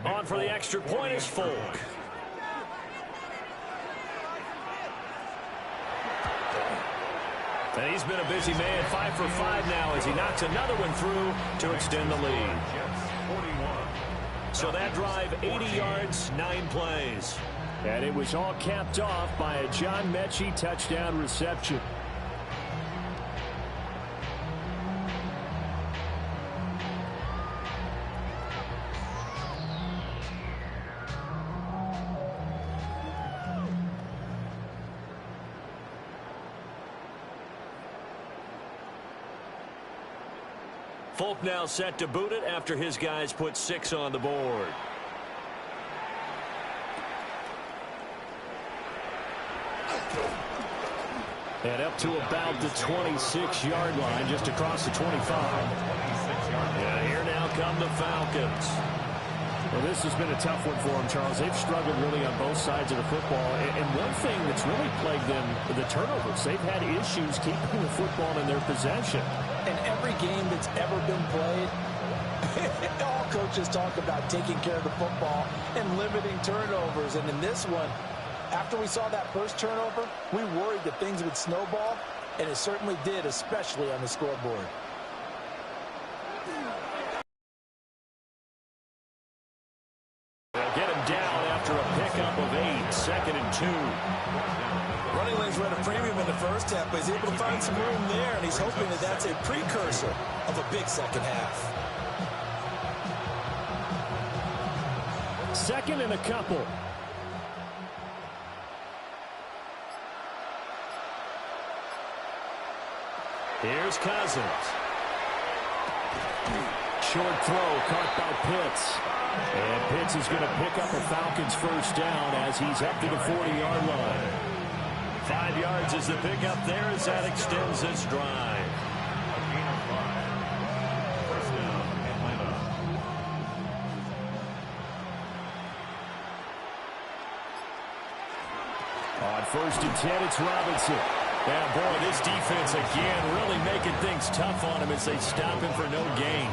On for the extra point is Folk. And he's been a busy man, 5 for 5 now as he knocks another one through to extend the lead. So that drive, 80 yards, 9 plays. And it was all capped off by a John Mechie touchdown reception. Folk now set to boot it after his guys put 6 on the board. And up to about the 26-yard line, just across the 25. Yeah, here now come the Falcons. Well, this has been a tough one for them, Charles. They've struggled really on both sides of the football. And one thing that's really plagued them, the turnovers. They've had issues keeping the football in their possession. In every game that's ever been played, all coaches talk about taking care of the football and limiting turnovers. And in this one, after we saw that first turnover, we worried that things would snowball, and it certainly did, especially on the scoreboard. They'll get him down after a pickup of 8, 2nd and 2. Running lanes were at a premium in the first half, but he's able to find some room there, and he's hoping that that's a precursor of a big second half. 2nd and a couple. Here's Cousins. Short throw caught by Pitts. And Pitts is going to pick up a Falcons first down as he's up to the 40-yard line. 5 yards is the pickup there as that extends this drive. On 1st and 10, it's Robinson. Yeah, boy, this defense again really making things tough on him as they stop him for no gain.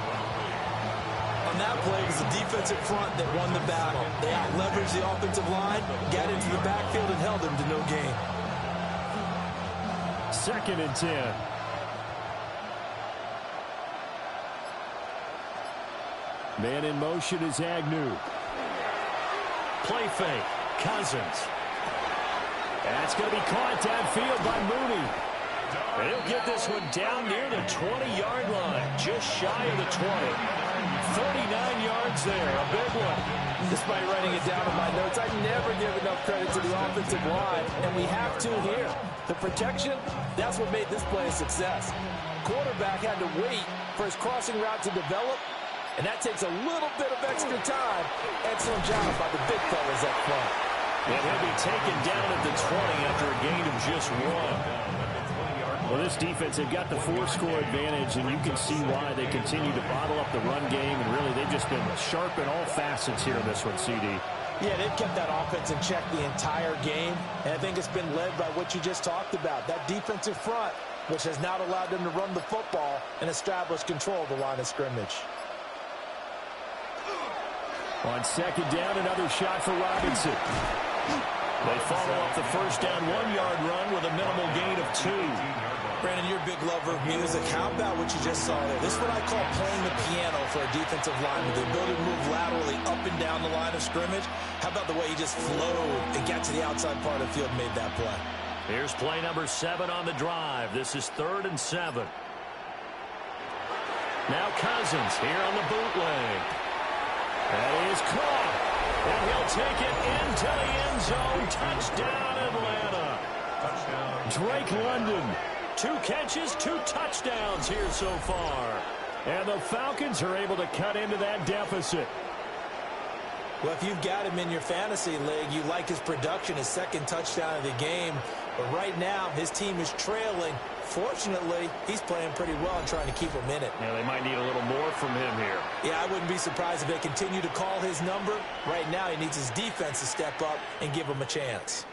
On that play, it was the defensive front that won the battle. They out-leveraged the offensive line, got into the backfield, and held him to no gain. 2nd and 10. Man in motion is Agnew. Play fake. Cousins. That's going to be caught downfield by Mooney. He'll get this one down near the 20-yard line, just shy of the 20. 39 yards there, a big one. Despite writing it down in my notes, I never give enough credit to the offensive line, and we have to here. The protection, that's what made this play a success. Quarterback had to wait for his crossing route to develop, and that takes a little bit of extra time. Excellent job by the big fellas up front. And he'll be taken down at the 20 after a gain of just 1. Well, this defense, they've got the 4-score advantage, and you can see why they continue to bottle up the run game, and really they've just been sharp in all facets here in this one, CD. Yeah, they've kept that offense in check the entire game, and I think it's been led by what you just talked about, that defensive front, which has not allowed them to run the football and establish control of the line of scrimmage. On second down, another shot for Robinson. They follow up the first down 1-yard run with a minimal gain of 2. Brandon, you're a big lover of music. How about what you just saw there? This is what I call playing the piano for a defensive lineman. The ability to move laterally up and down the line of scrimmage. How about the way he just flowed and got to the outside part of the field and made that play? Here's play number 7 on the drive. This is 3rd and 7. Now Cousins here on the bootleg. That is caught. And he'll take it into the end zone. Touchdown, Atlanta. Touchdown. Drake London. 2 catches, 2 touchdowns here so far. And the Falcons are able to cut into that deficit. Well, if you've got him in your fantasy league, you like his production, his 2nd touchdown of the game. But right now, his team is trailing. Fortunately, he's playing pretty well and trying to keep him in it. Yeah, they might need a little more from him here. Yeah, I wouldn't be surprised if they continue to call his number. Right now, he needs his defense to step up and give him a chance.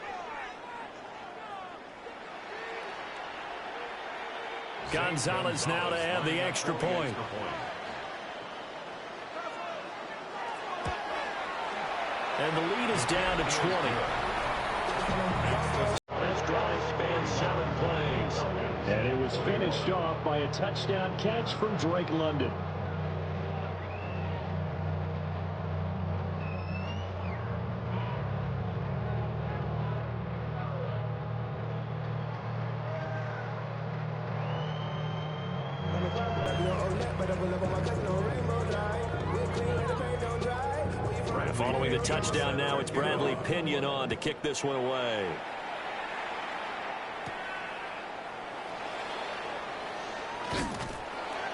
Gonzalez now to add the extra point. And the lead is down to 20. This drive spans 7 plays. And it was finished off by a touchdown catch from Drake London. Following the touchdown now, it's Bradley Pinion on to kick this one away.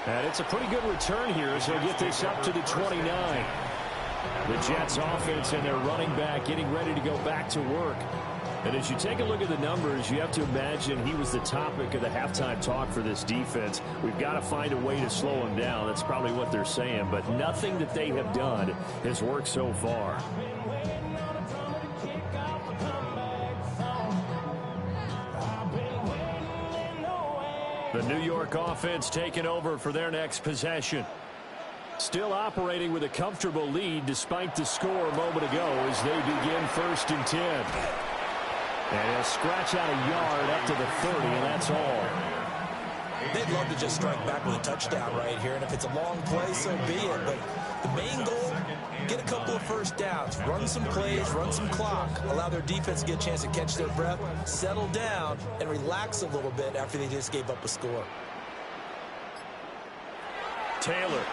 And it's a pretty good return here as they'll get this up to the 29. The Jets offense and their running back getting ready to go back to work. And as you take a look at the numbers, you have to imagine he was the topic of the halftime talk for this defense. We've got to find a way to slow him down. That's probably what they're saying. But nothing that they have done has worked so far. The New York offense taking over for their next possession. Still operating with a comfortable lead despite the score a moment ago as they begin 1st and 10. And he'll scratch out a yard up to the 30, and that's all. They'd love to just strike back with a touchdown right here, and if it's a long play, so be it. But the main goal, get a couple of first downs, run some plays, run some clock, allow their defense to get a chance to catch their breath, settle down, and relax a little bit after they just gave up a score. Taylor.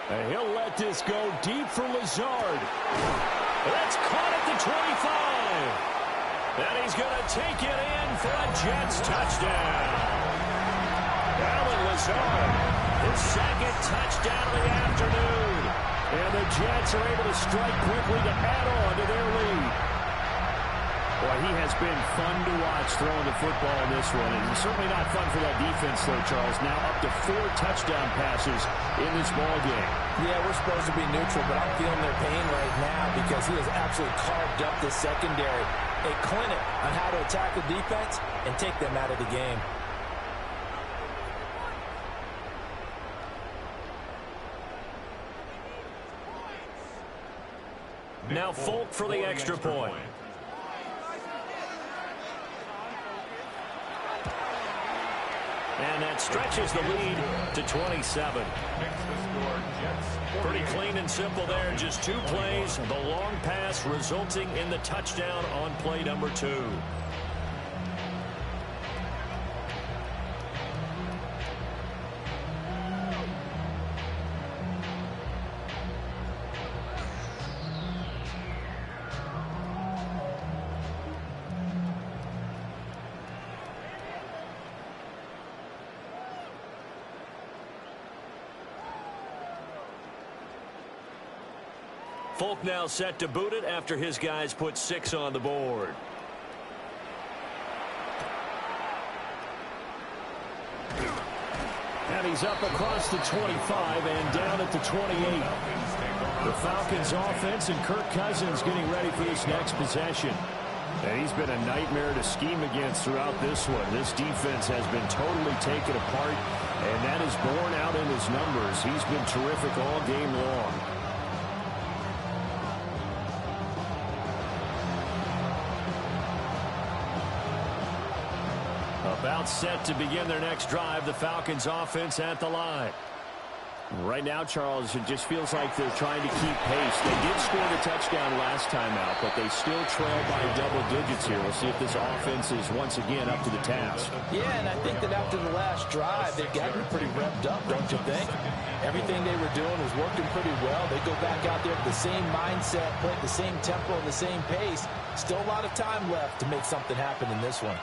And he'll let this go deep for Lazard. That's caught at the 25. And he's going to take it in for a Jets touchdown. Alan Lazard, his 2nd touchdown of the afternoon. And the Jets are able to strike quickly to add on to their lead. Boy, he has been fun to watch throwing the football in this one. And certainly not fun for that defense, though, Charles. Now up to 4 touchdown passes in this ball game. Yeah, we're supposed to be neutral, but I'm feeling their pain right now because he has absolutely carved up the secondary. A clinic on how to attack the defense and take them out of the game. Now Folk for the extra point. And that stretches the lead to 27. Pretty clean and simple there. Just 2 plays. The long pass resulting in the touchdown on play number 2. Folk now set to boot it after his guys put 6 on the board. And he's up across the 25 and down at the 28. The Falcons offense and Kirk Cousins getting ready for this next possession. And he's been a nightmare to scheme against throughout this one. This defense has been totally taken apart, and that is borne out in his numbers. He's been terrific all game long. About set to begin their next drive, the Falcons offense at the line. Right now, Charles, it just feels like they're trying to keep pace. They did score the touchdown last time out, but they still trail by double digits here. We'll see if this offense is once again up to the task. Yeah, and I think that after the last drive, they've gotten pretty revved up, don't you think? Everything they were doing was working pretty well. They go back out there with the same mindset, play at the same tempo and the same pace. Still a lot of time left to make something happen in this one.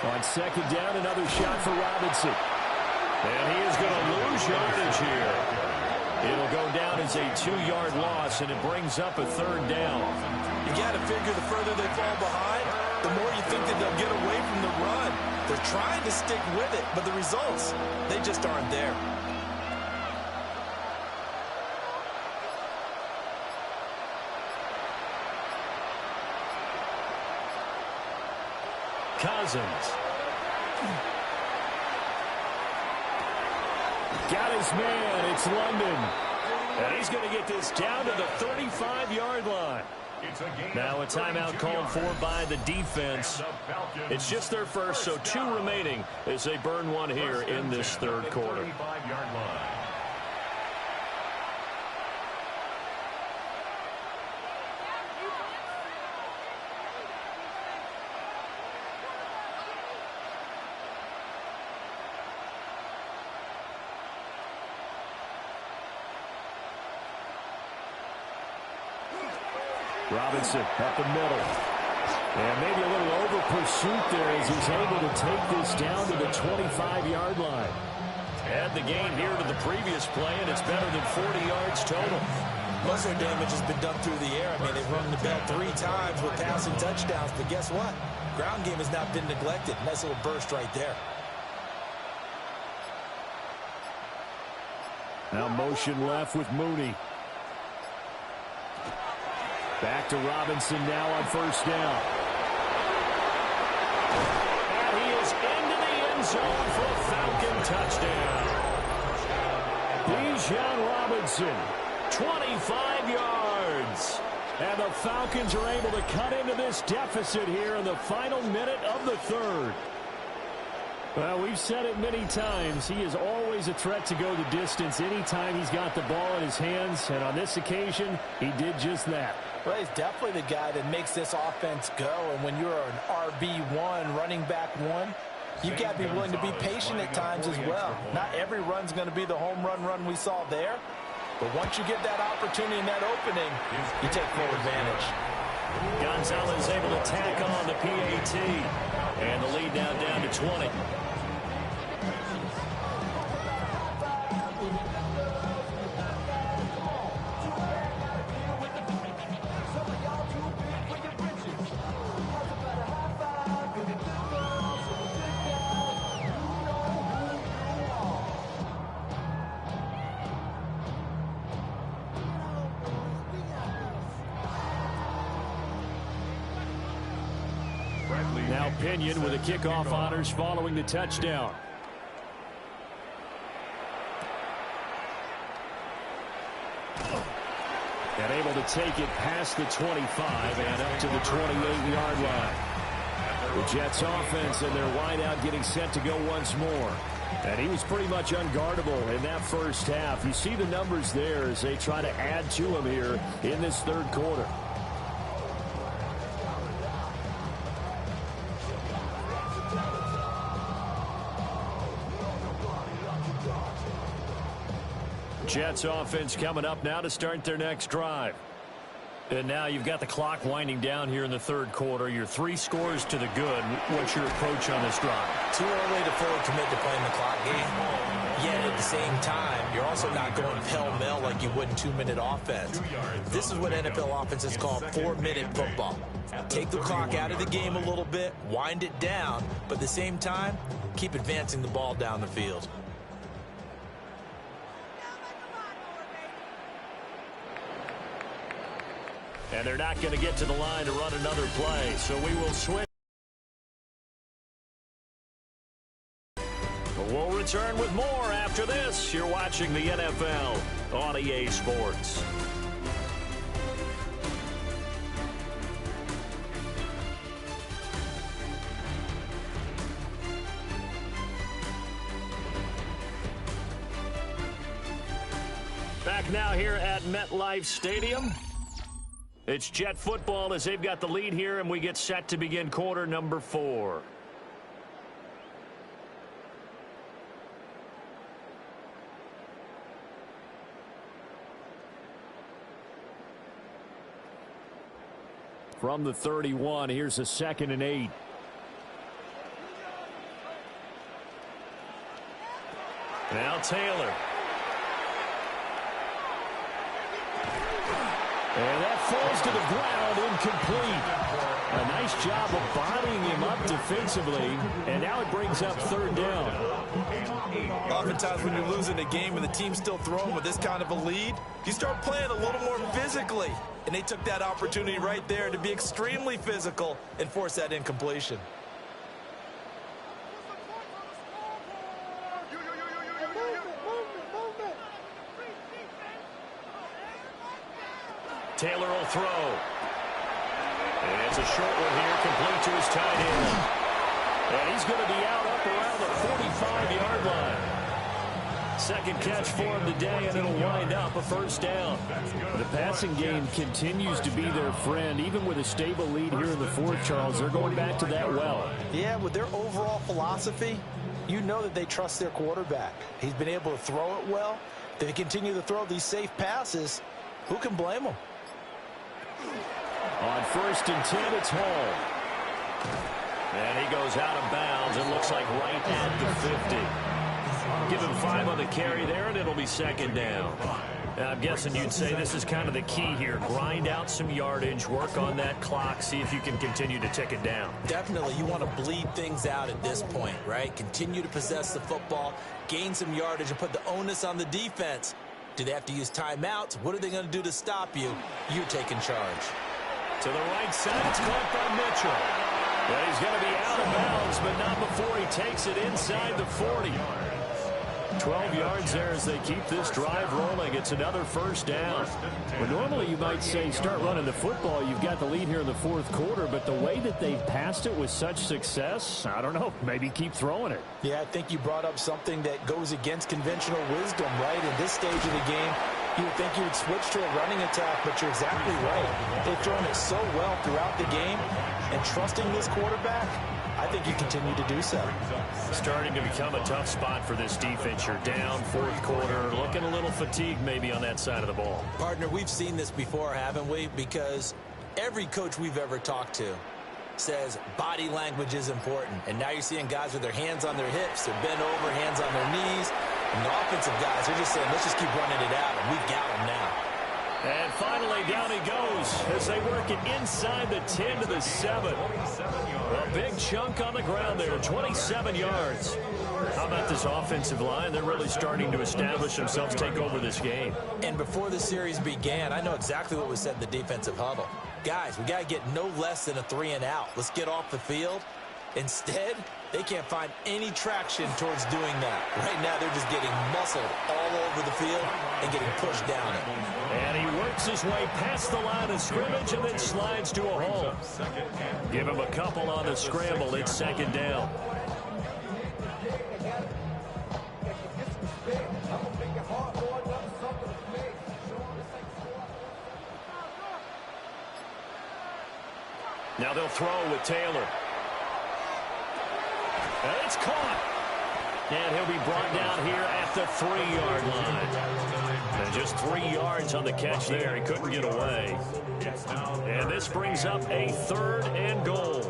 On second down, another shot for Robinson. And he is going to lose yardage here. It'll go down as a 2-yard loss, and it brings up a third down. You got to figure the further they fall behind, the more you think that they'll get away from the run. They're trying to stick with it, but the results, they just aren't there. Cousins. Got his man. It's London. And he's going to get this down to the 35-yard line. Now a timeout called for by the defense. It's just their first, so 2 remaining as they burn one here in this third quarter. Robinson up the middle. And maybe a little over pursuit there as he's able to take this down to the 25-yard line. Add the gain here to the previous play, and it's better than 40 yards total. Most of their damage has been done through the air. I mean, they've rung the bell 3 times with passing touchdowns, but guess what? Ground game has not been neglected. Nice little burst right there. Now motion left with Mooney. Back to Robinson now on first down. And he is into the end zone for a Falcon touchdown. Bijan Robinson, 25 yards. And the Falcons are able to cut into this deficit here in the final minute of the third. Well, we've said it many times. He is always a threat to go the distance anytime he's got the ball in his hands. And on this occasion, he did just that. Well, he's definitely the guy that makes this offense go. And when you're an RB1, running back 1, you've got to be willing to be patient at times as well. Not every run's going to be the home run we saw there. But once you get that opportunity and that opening, you take full advantage. Gonzalez able to tack on the PAT. And the lead now down to 20. Now Pinion with the kickoff honors following the touchdown. And able to take it past the 25 and up to the 28-yard line. The Jets offense and their wideout getting set to go once more. And he was pretty much unguardable in that first half. You see the numbers there as they try to add to him here in this third quarter. Jets offense coming up now to start their next drive. And now you've got the clock winding down here in the third quarter. You're 3 scores to the good. What's your approach on this drive? Too early to fully commit to playing the clock game. Yet at the same time, you're also not going pell-mell like you would in 2-minute offense. This is what NFL offenses call 4-minute football. Take the clock out of the game a little bit, wind it down, but at the same time, keep advancing the ball down the field. And they're not going to get to the line to run another play, so we will switch. We'll return with more after this. You're watching the NFL on EA Sports. Back now here at MetLife Stadium. It's Jet football as they've got the lead here, and we get set to begin quarter number 4. From the 31, here's a 2nd and 8. Now Taylor. And that falls to the ground, incomplete. A nice job of bodying him up defensively, and now it brings up 3rd down. Oftentimes when you're losing a game and the team's still throwing with this kind of a lead, you start playing a little more physically. And they took that opportunity right there to be extremely physical and force that incompletion. Taylor will throw. And it's a short one here, complete to his tight end. And he's going to be out up around the 45-yard line. 2nd catch for him today, and it'll wind up a 1st down. The passing game continues to be their friend. Even with a stable lead here in the 4th, Charles, they're going back to that well. Yeah, with their overall philosophy, you know that they trust their quarterback. He's been able to throw it well. If they continue to throw these safe passes, who can blame them? On 1st and 10, it's Hall. And he goes out of bounds. It looks like right at the 50. Give him 5 on the carry there, and it'll be 2nd down. Now, I'm guessing you'd say this is kind of the key here. Grind out some yardage, work on that clock, see if you can continue to tick it down. Definitely, you want to bleed things out at this point, right? Continue to possess the football, gain some yardage, and put the onus on the defense. Do they have to use timeouts? What are they going to do to stop you? You're taking charge. To the right side, it's caught by Mitchell. But he's going to be out of bounds, but not before he takes it inside the 40. 12 yards there as they keep this drive rolling. It's another 1st down. Well, normally you might say start running the football. You've got the lead here in the 4th quarter, but the way that they've passed it with such success, I don't know, maybe keep throwing it. Yeah, I think you brought up something that goes against conventional wisdom, right? In this stage of the game, you would think you would switch to a running attack, but you're exactly right. They've thrown it so well throughout the game, and trusting this quarterback, I think you continue to do so. Starting to become a tough spot for this defense. You're down 4th quarter, looking a little fatigued maybe on that side of the ball. Partner, we've seen this before, haven't we? Because every coach we've ever talked to says body language is important. And now you're seeing guys with their hands on their hips, they're bent over, hands on their knees. And the offensive guys are just saying, let's just keep running it out, and we've got them now. And finally, down he goes as they work it inside the 10 to the 7. A big chunk on the ground there, 27 yards. How about this offensive line? They're really starting to establish themselves, take over this game. And before the series began, I know exactly what was said in the defensive huddle. Guys, we got to get no less than a 3-and-out. Let's get off the field. Instead, they can't find any traction towards doing that. Right now, they're just getting muscled all over the field and getting pushed down it. And he works his way past the line of scrimmage and then slides to a hole. Give him a couple on the scramble. It's 2nd down. Now they'll throw with Taylor. And it's caught. And he'll be brought down here at the 3-yard line. And just 3 yards on the catch there. He couldn't get away. And this brings up a 3rd and goal.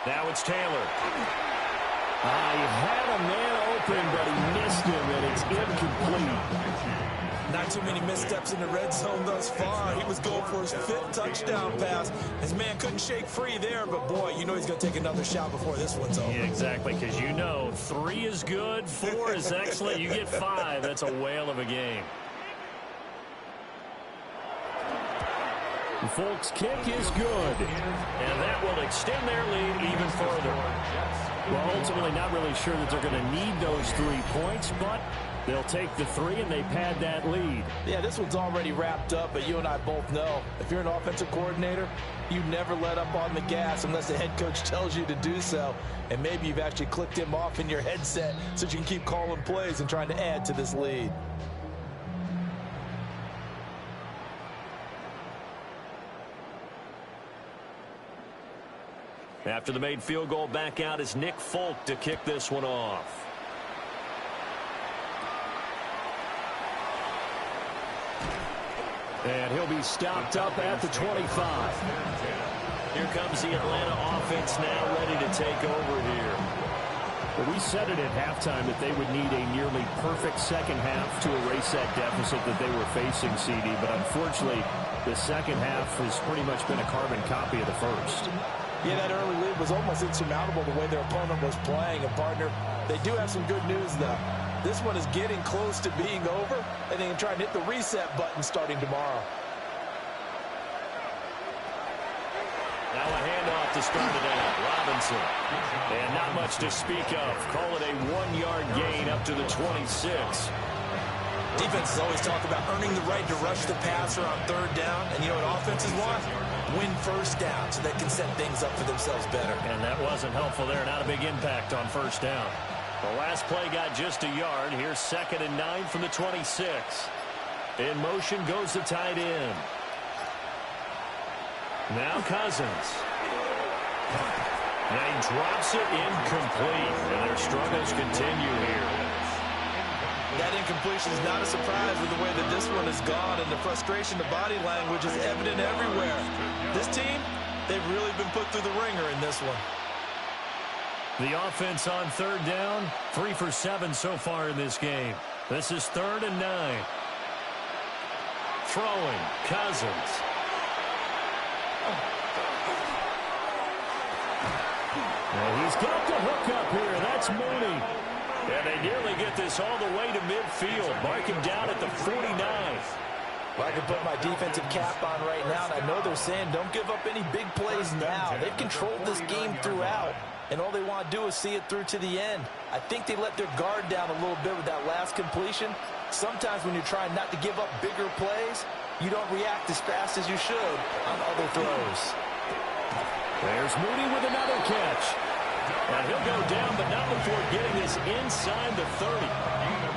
Now it's Taylor. He had a man open, but he missed him, and it's incomplete. Not too many missteps in the red zone thus far. He was going for his 5th touchdown pass. His man couldn't shake free there, but boy, you know he's going to take another shot before this one's over. Yeah, exactly, because you know 3 is good, 4 is excellent. You get 5. That's a whale of a game. The Folks' kick is good. And that will extend their lead even further. Well, ultimately not really sure that they're going to need those 3 points, but they'll take the 3 and they pad that lead. Yeah, this one's already wrapped up, but you and I both know if you're an offensive coordinator, you never let up on the gas unless the head coach tells you to do so. And maybe you've actually clicked him off in your headset so you can keep calling plays and trying to add to this lead. After the made field goal, back out is Nick Folk to kick this one off. And he'll be stopped up at the 25. Here comes the Atlanta offense now ready to take over here. Well, we said it at halftime that they would need a nearly perfect second half to erase that deficit that they were facing, CD. But unfortunately, the second half has pretty much been a carbon copy of the first. Yeah, that early lead was almost insurmountable the way their opponent was playing. And, partner, they do have some good news, though. This one is getting close to being over, and they can try and hit the reset button starting tomorrow. Now a handoff to start it out. Robinson. And not much to speak of. Call it a 1-yard gain up to the 26. Defenses always talk about earning the right to rush the passer on 3rd down. And you know what offenses want? Win 1st down so they can set things up for themselves better. And that wasn't helpful there. Not a big impact on 1st down. The last play got just a yard. Here's 2nd and 9 from the 26. In motion goes the tight end. Now Cousins. Now he drops it incomplete. And their struggles continue here. That incompletion is not a surprise with the way that this one has gone, and the frustration, the body language is evident everywhere. This team, they've really been put through the ringer in this one. The offense on 3rd down, 3 for 7 so far in this game. This is 3rd and 9. Throwing, Cousins. Well, he's got the hook up here. That's Mooney. And they nearly get this all the way to midfield. Mark him down at the 49. Well, I can put my defensive cap on right now, and I know they're saying don't give up any big plays now. They've controlled this game throughout, and all they want to do is see it through to the end. I think they let their guard down a little bit with that last completion. Sometimes when you're trying not to give up bigger plays, you don't react as fast as you should on other throws. There's Mooney with another catch. And he'll go down, but not before getting this inside the 30.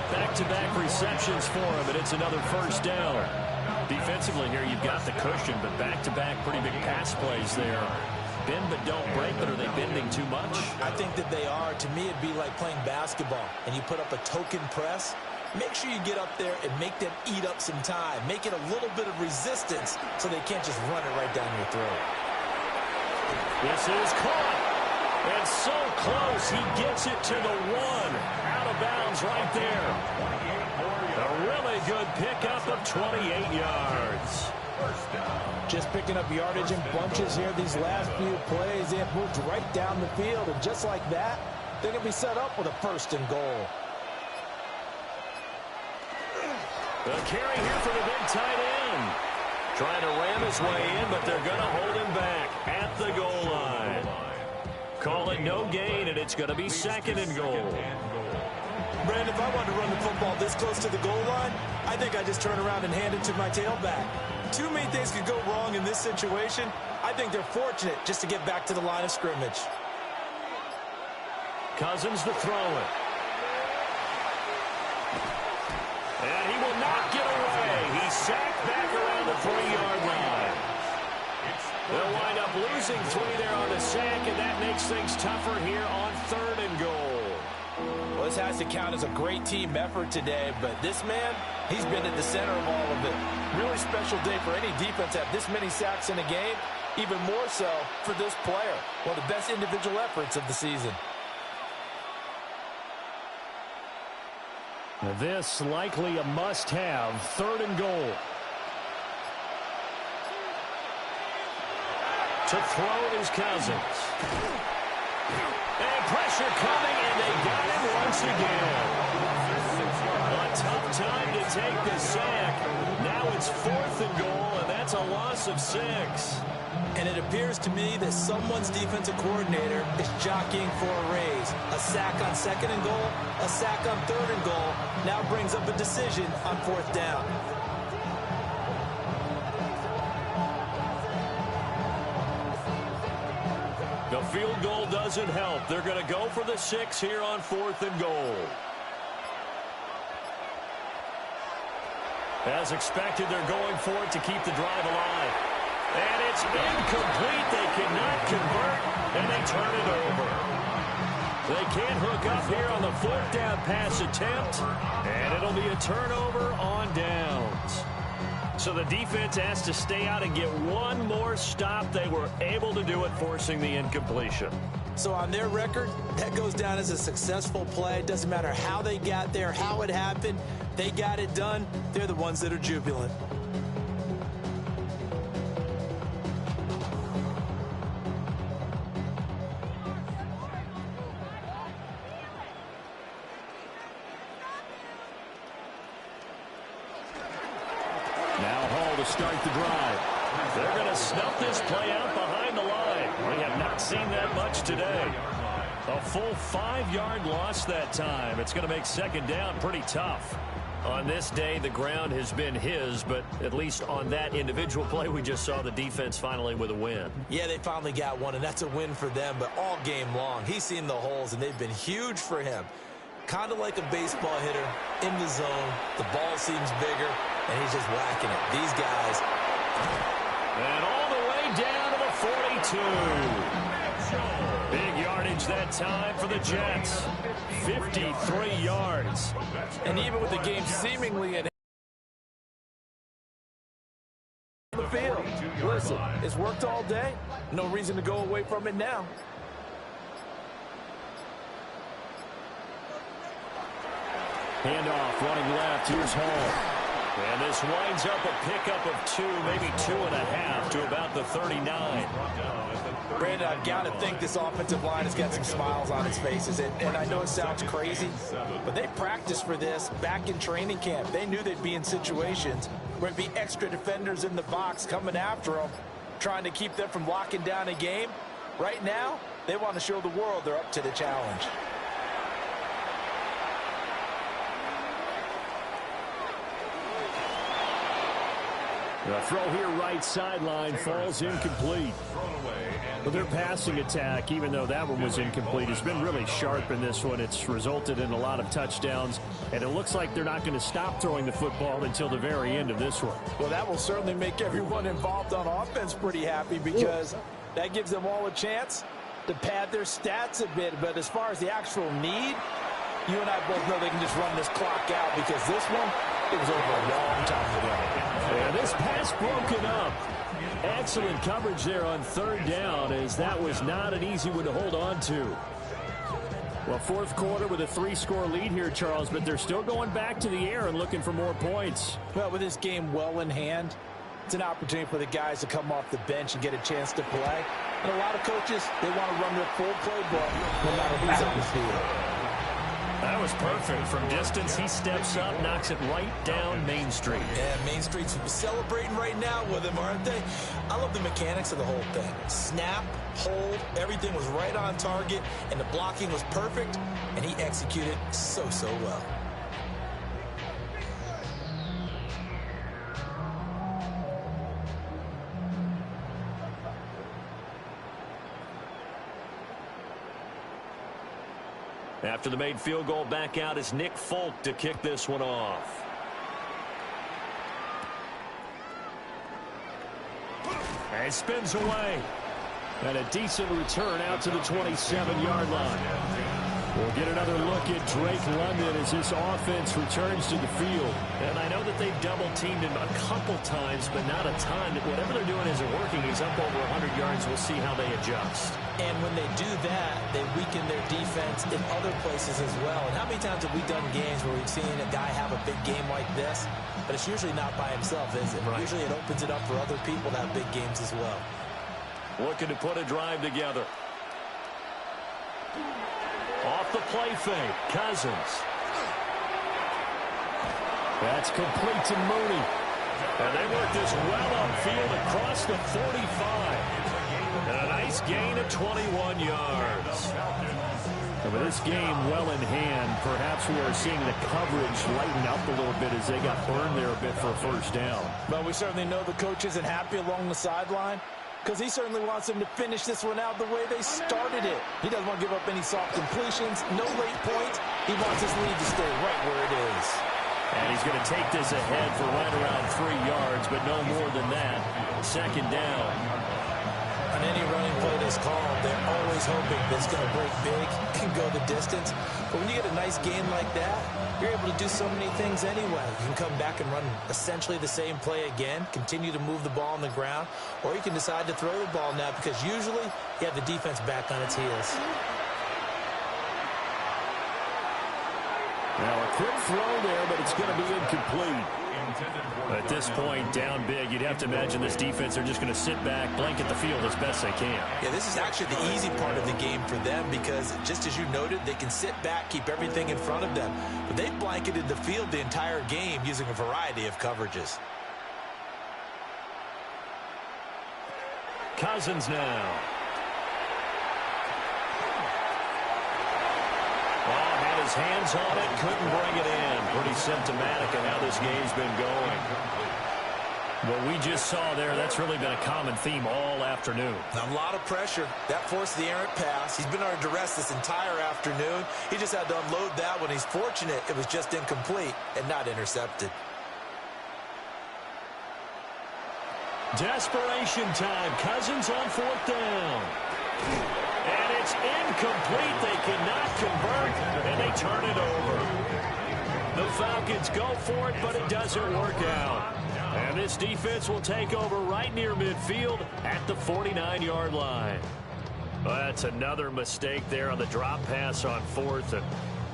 Back-to-back receptions for him, and it's another 1st down. Defensively here, you've got the cushion, but back-to-back pretty big pass plays there. Bend but don't break, but are they bending too much? I think that they are. To me, it'd be like playing basketball, and you put up a token press. Make sure you get up there and make them eat up some time. Make it a little bit of resistance so they can't just run it right down your throat. This is caught. And so close, he gets it to the 1. Out of bounds right there. A really good pickup of 28 yards. Just picking up yardage in bunches here. These last few plays, they have moved right down the field. And just like that, they're going to be set up with a 1st and goal. The carry here for the big tight end. Trying to ram his way in, but they're going to hold him back at the goal line. Call it no gain, and it's going to be 2nd and goal. Brandon, if I wanted to run the football this close to the goal line, I think I just turn around and hand it to my tailback. Too many things could go wrong in this situation. I think they're fortunate just to get back to the line of scrimmage. Cousins to throw it. And he will not get away. He's sacked back around the 3-yard line. They'll wind up losing 3 there on the sack, and that makes things tougher here on 3rd and goal. Well, this has to count as a great team effort today, but this man, he's been at the center of all of it. Really special day for any defense to have this many sacks in a game, even more so for this player. One of the best individual efforts of the season. Now this likely a must-have, 3rd and goal. To throw is Cousins. And pressure coming, and they got him once again. A tough time to take the sack. Now it's 4th and goal, and that's a loss of 6. And it appears to me that someone's defensive coordinator is jockeying for a raise. A sack on 2nd and goal, a sack on 3rd and goal, now brings up a decision on 4th down. The field goal doesn't help. They're going to go for the 6 here on 4th and goal. As expected, they're going for it to keep the drive alive. And it's incomplete. They cannot convert, and they turn it over. They can't hook up here on the 4th down pass attempt, and it'll be a turnover on downs. So the defense has to stay out and get one more stop. They were able to do it, forcing the incompletion. So on their record, that goes down as a successful play. It doesn't matter how they got there, how it happened. They got it done. They're the ones that are jubilant. Start the drive. They're going to snuff this play out behind the line. We have not seen that much today. A full 5-yard loss that time. It's going to make 2nd down pretty tough. On this day, the ground has been his, but at least on that individual play, we just saw the defense finally with a win. Yeah, they finally got one, and that's a win for them, but all game long, he's seen the holes, and they've been huge for him. Kind of like a baseball hitter in the zone. The ball seems bigger, and he's just whacking it. These guys. And all the way down to the 42. Big yardage that time for the Jets. 53 yards. And even with the game seemingly in the field, listen, it's worked all day. No reason to go away from it now. Handoff running left. Here's Hall. And this winds up a pickup of 2, maybe 2.5 to about the 39. Brandon, I've got to think this offensive line has got some smiles on its faces. And I know it sounds crazy, but they practiced for this back in training camp. They knew they'd be in situations where it'd be extra defenders in the box coming after them, trying to keep them from locking down a game. Right now, they want to show the world they're up to the challenge. The throw here right sideline falls incomplete. But their passing attack, even though that one was incomplete, has been really sharp in this one. It's resulted in a lot of touchdowns, and it looks like they're not going to stop throwing the football until the very end of this one. Well, that will certainly make everyone involved on offense pretty happy, because that gives them all a chance to pad their stats a bit. But as far as the actual need, you and I both know they can just run this clock out, because this one, it was over a long time ago. And this pass broken up. Excellent coverage there on 3rd down, as that was not an easy one to hold on to. Well, 4th quarter with a 3-score lead here, Charles, but they're still going back to the air and looking for more points. Well, with this game well in hand, it's an opportunity for the guys to come off the bench and get a chance to play. And a lot of coaches, they want to run their full playbook no matter who's on the field. That was perfect. From distance, he steps up, knocks it right down Main Street. Yeah, Main Street's celebrating right now with him, aren't they? I love the mechanics of the whole thing. Snap, hold, everything was right on target, and the blocking was perfect, and he executed so well. After the made field goal, back out is Nick Folk to kick this one off. And it spins away. And a decent return out to the 27-yard line. We'll get another look at Drake London as this offense returns to the field. And I know that they've double-teamed him a couple times, but not a ton. Whatever they're doing isn't working. He's up over 100 yards. We'll see how they adjust. And when they do that, they weaken their defense in other places as well. And how many times have we done games where we've seen a guy have a big game like this? But it's usually not by himself, is it? Right. Usually it opens it up for other people to have big games as well. Looking to put a drive together. Off the play fake, Cousins. That's complete to Mooney. And they work this well upfield across the 45. And a nice gain of 21 yards. And with this game well in hand, perhaps we are seeing the coverage lighten up a little bit as they got burned there a bit for a first down. Well, we certainly know the coach isn't happy along the sideline, because he certainly wants them to finish this one out the way they started it. He doesn't want to give up any soft completions, no late points. He wants his lead to stay right where it is. And he's going to take this ahead for right around 3 yards, but no more than that. Second down. On any running play that's called, they're always hoping that it's going to break big and go the distance. But when you get a nice game like that, you're able to do so many things anyway. You can come back and run essentially the same play again, continue to move the ball on the ground, or you can decide to throw the ball now because usually you have the defense back on its heels. Now a quick throw there, but it's going to be incomplete. At this point, down big, you'd have to imagine this defense are just going to sit back, blanket the field as best they can. Yeah, this is actually the easy part of the game for them because, just as you noted, they can sit back, keep everything in front of them. But they've blanketed the field the entire game using a variety of coverages. Cousins now. His hands on it, couldn't bring it in. Pretty symptomatic of how this game's been going. What we just saw there, that's really been a common theme all afternoon. A lot of pressure. That forced the errant pass. He's been under duress this entire afternoon. He just had to unload that one. He's fortunate it was just incomplete and not intercepted. Desperation time. Cousins on fourth down. And it's incomplete. They cannot convert, and they turn it over. The Falcons go for it, but it doesn't work out. And this defense will take over right near midfield at the 49-yard line. Well, that's another mistake there on the drop pass on fourth, and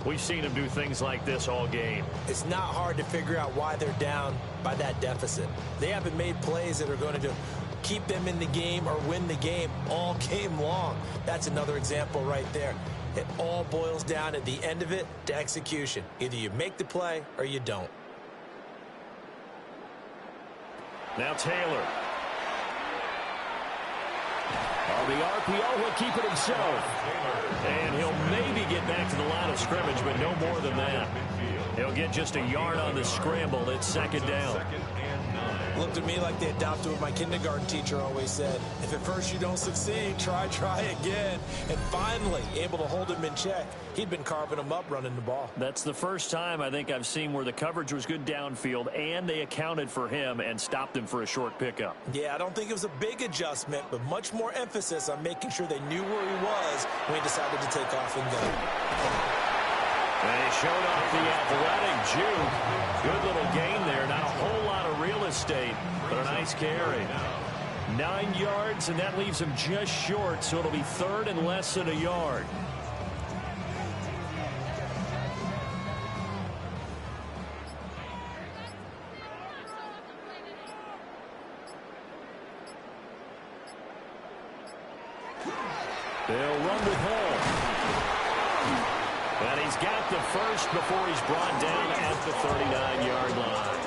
we've seen them do things like this all game. It's not hard to figure out why they're down by that deficit. They haven't made plays that are going to keep them in the game or win the game all game long. That's another example right there. It all boils down at the end of it to execution. Either you make the play or you don't. Now Taylor. On the RPO, he'll keep it himself. And he'll maybe get back to the line of scrimmage, but no more than that. He'll get just a yard on the scramble. It's second down. Looked to me like they adopted what my kindergarten teacher always said. If at first you don't succeed, try again. And finally, able to hold him in check. He'd been carving him up running the ball. That's the first time I think I've seen where the coverage was good downfield and they accounted for him and stopped him for a short pickup. Yeah, I don't think it was a big adjustment, but much more emphasis on making sure they knew where he was when he decided to take off and go. And he showed off the athletic juke. Good little gain there. Not a whole lot of real estate, but a nice carry. 9 yards, and that leaves him just short, so it'll be third and less than a yard. They'll run with Hall. And he's got the first before he's brought down at the 39-yard line.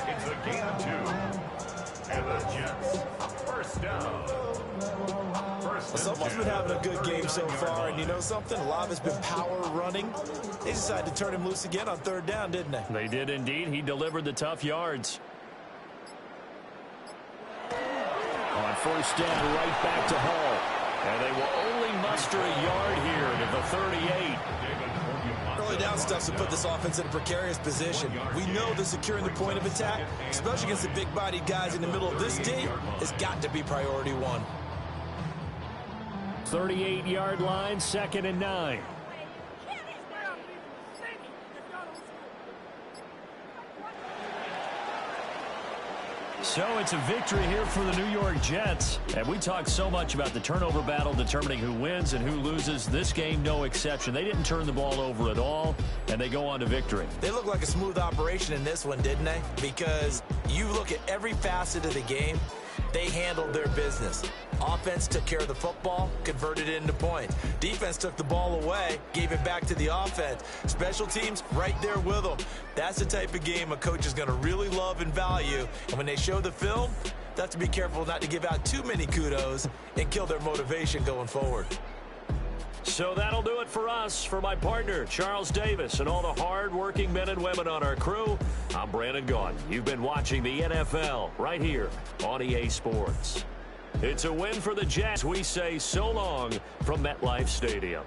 It's a gain of 2. And the Jets, first down. Someone's been having a good game so far, and you know something? A lot of it's been power running. They decided to turn him loose again on third down, didn't they? They did indeed. He delivered the tough yards. On first down, right back to Hall. And they will only muster a yard here to the 38. Early down stuffs will put this offense in a precarious position. We know that securing the point of attack, especially against the big-bodied guys in the middle of this D, has got to be priority one. 38-yard line, 2nd and 9. So it's a victory here for the New York Jets. And we talked so much about the turnover battle determining who wins and who loses. This game, no exception. They didn't turn the ball over at all, and they go on to victory. They look like a smooth operation in this one, didn't they? Because you look at every facet of the game, they handled their business. Offense took care of the football, converted it into points. Defense took the ball away, gave it back to the offense. Special teams, right there with them. That's the type of game a coach is going to really love and value. And when they show the film, they have to be careful not to give out too many kudos and kill their motivation going forward. So that'll do it for us. For my partner, Charles Davis, and all the hard-working men and women on our crew, I'm Brandon Gaudin. You've been watching the NFL right here on EA Sports. It's a win for the Jets. We say so long from MetLife Stadium.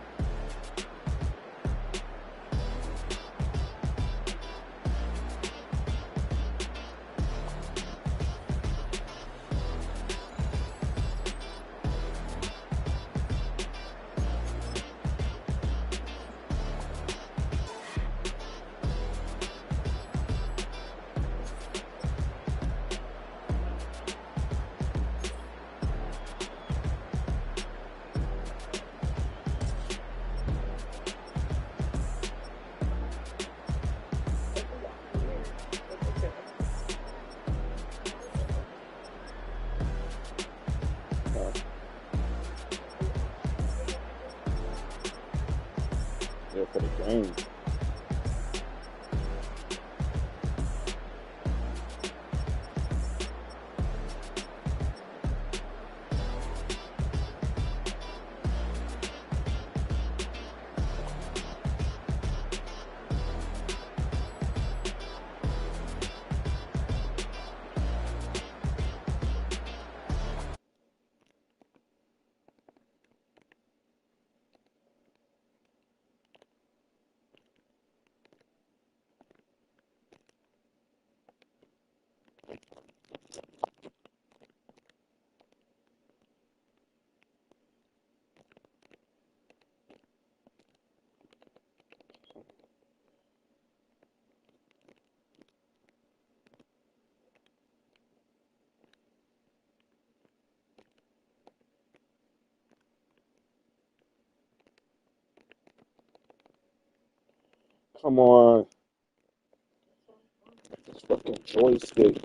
For the game. Come on. This fucking joystick.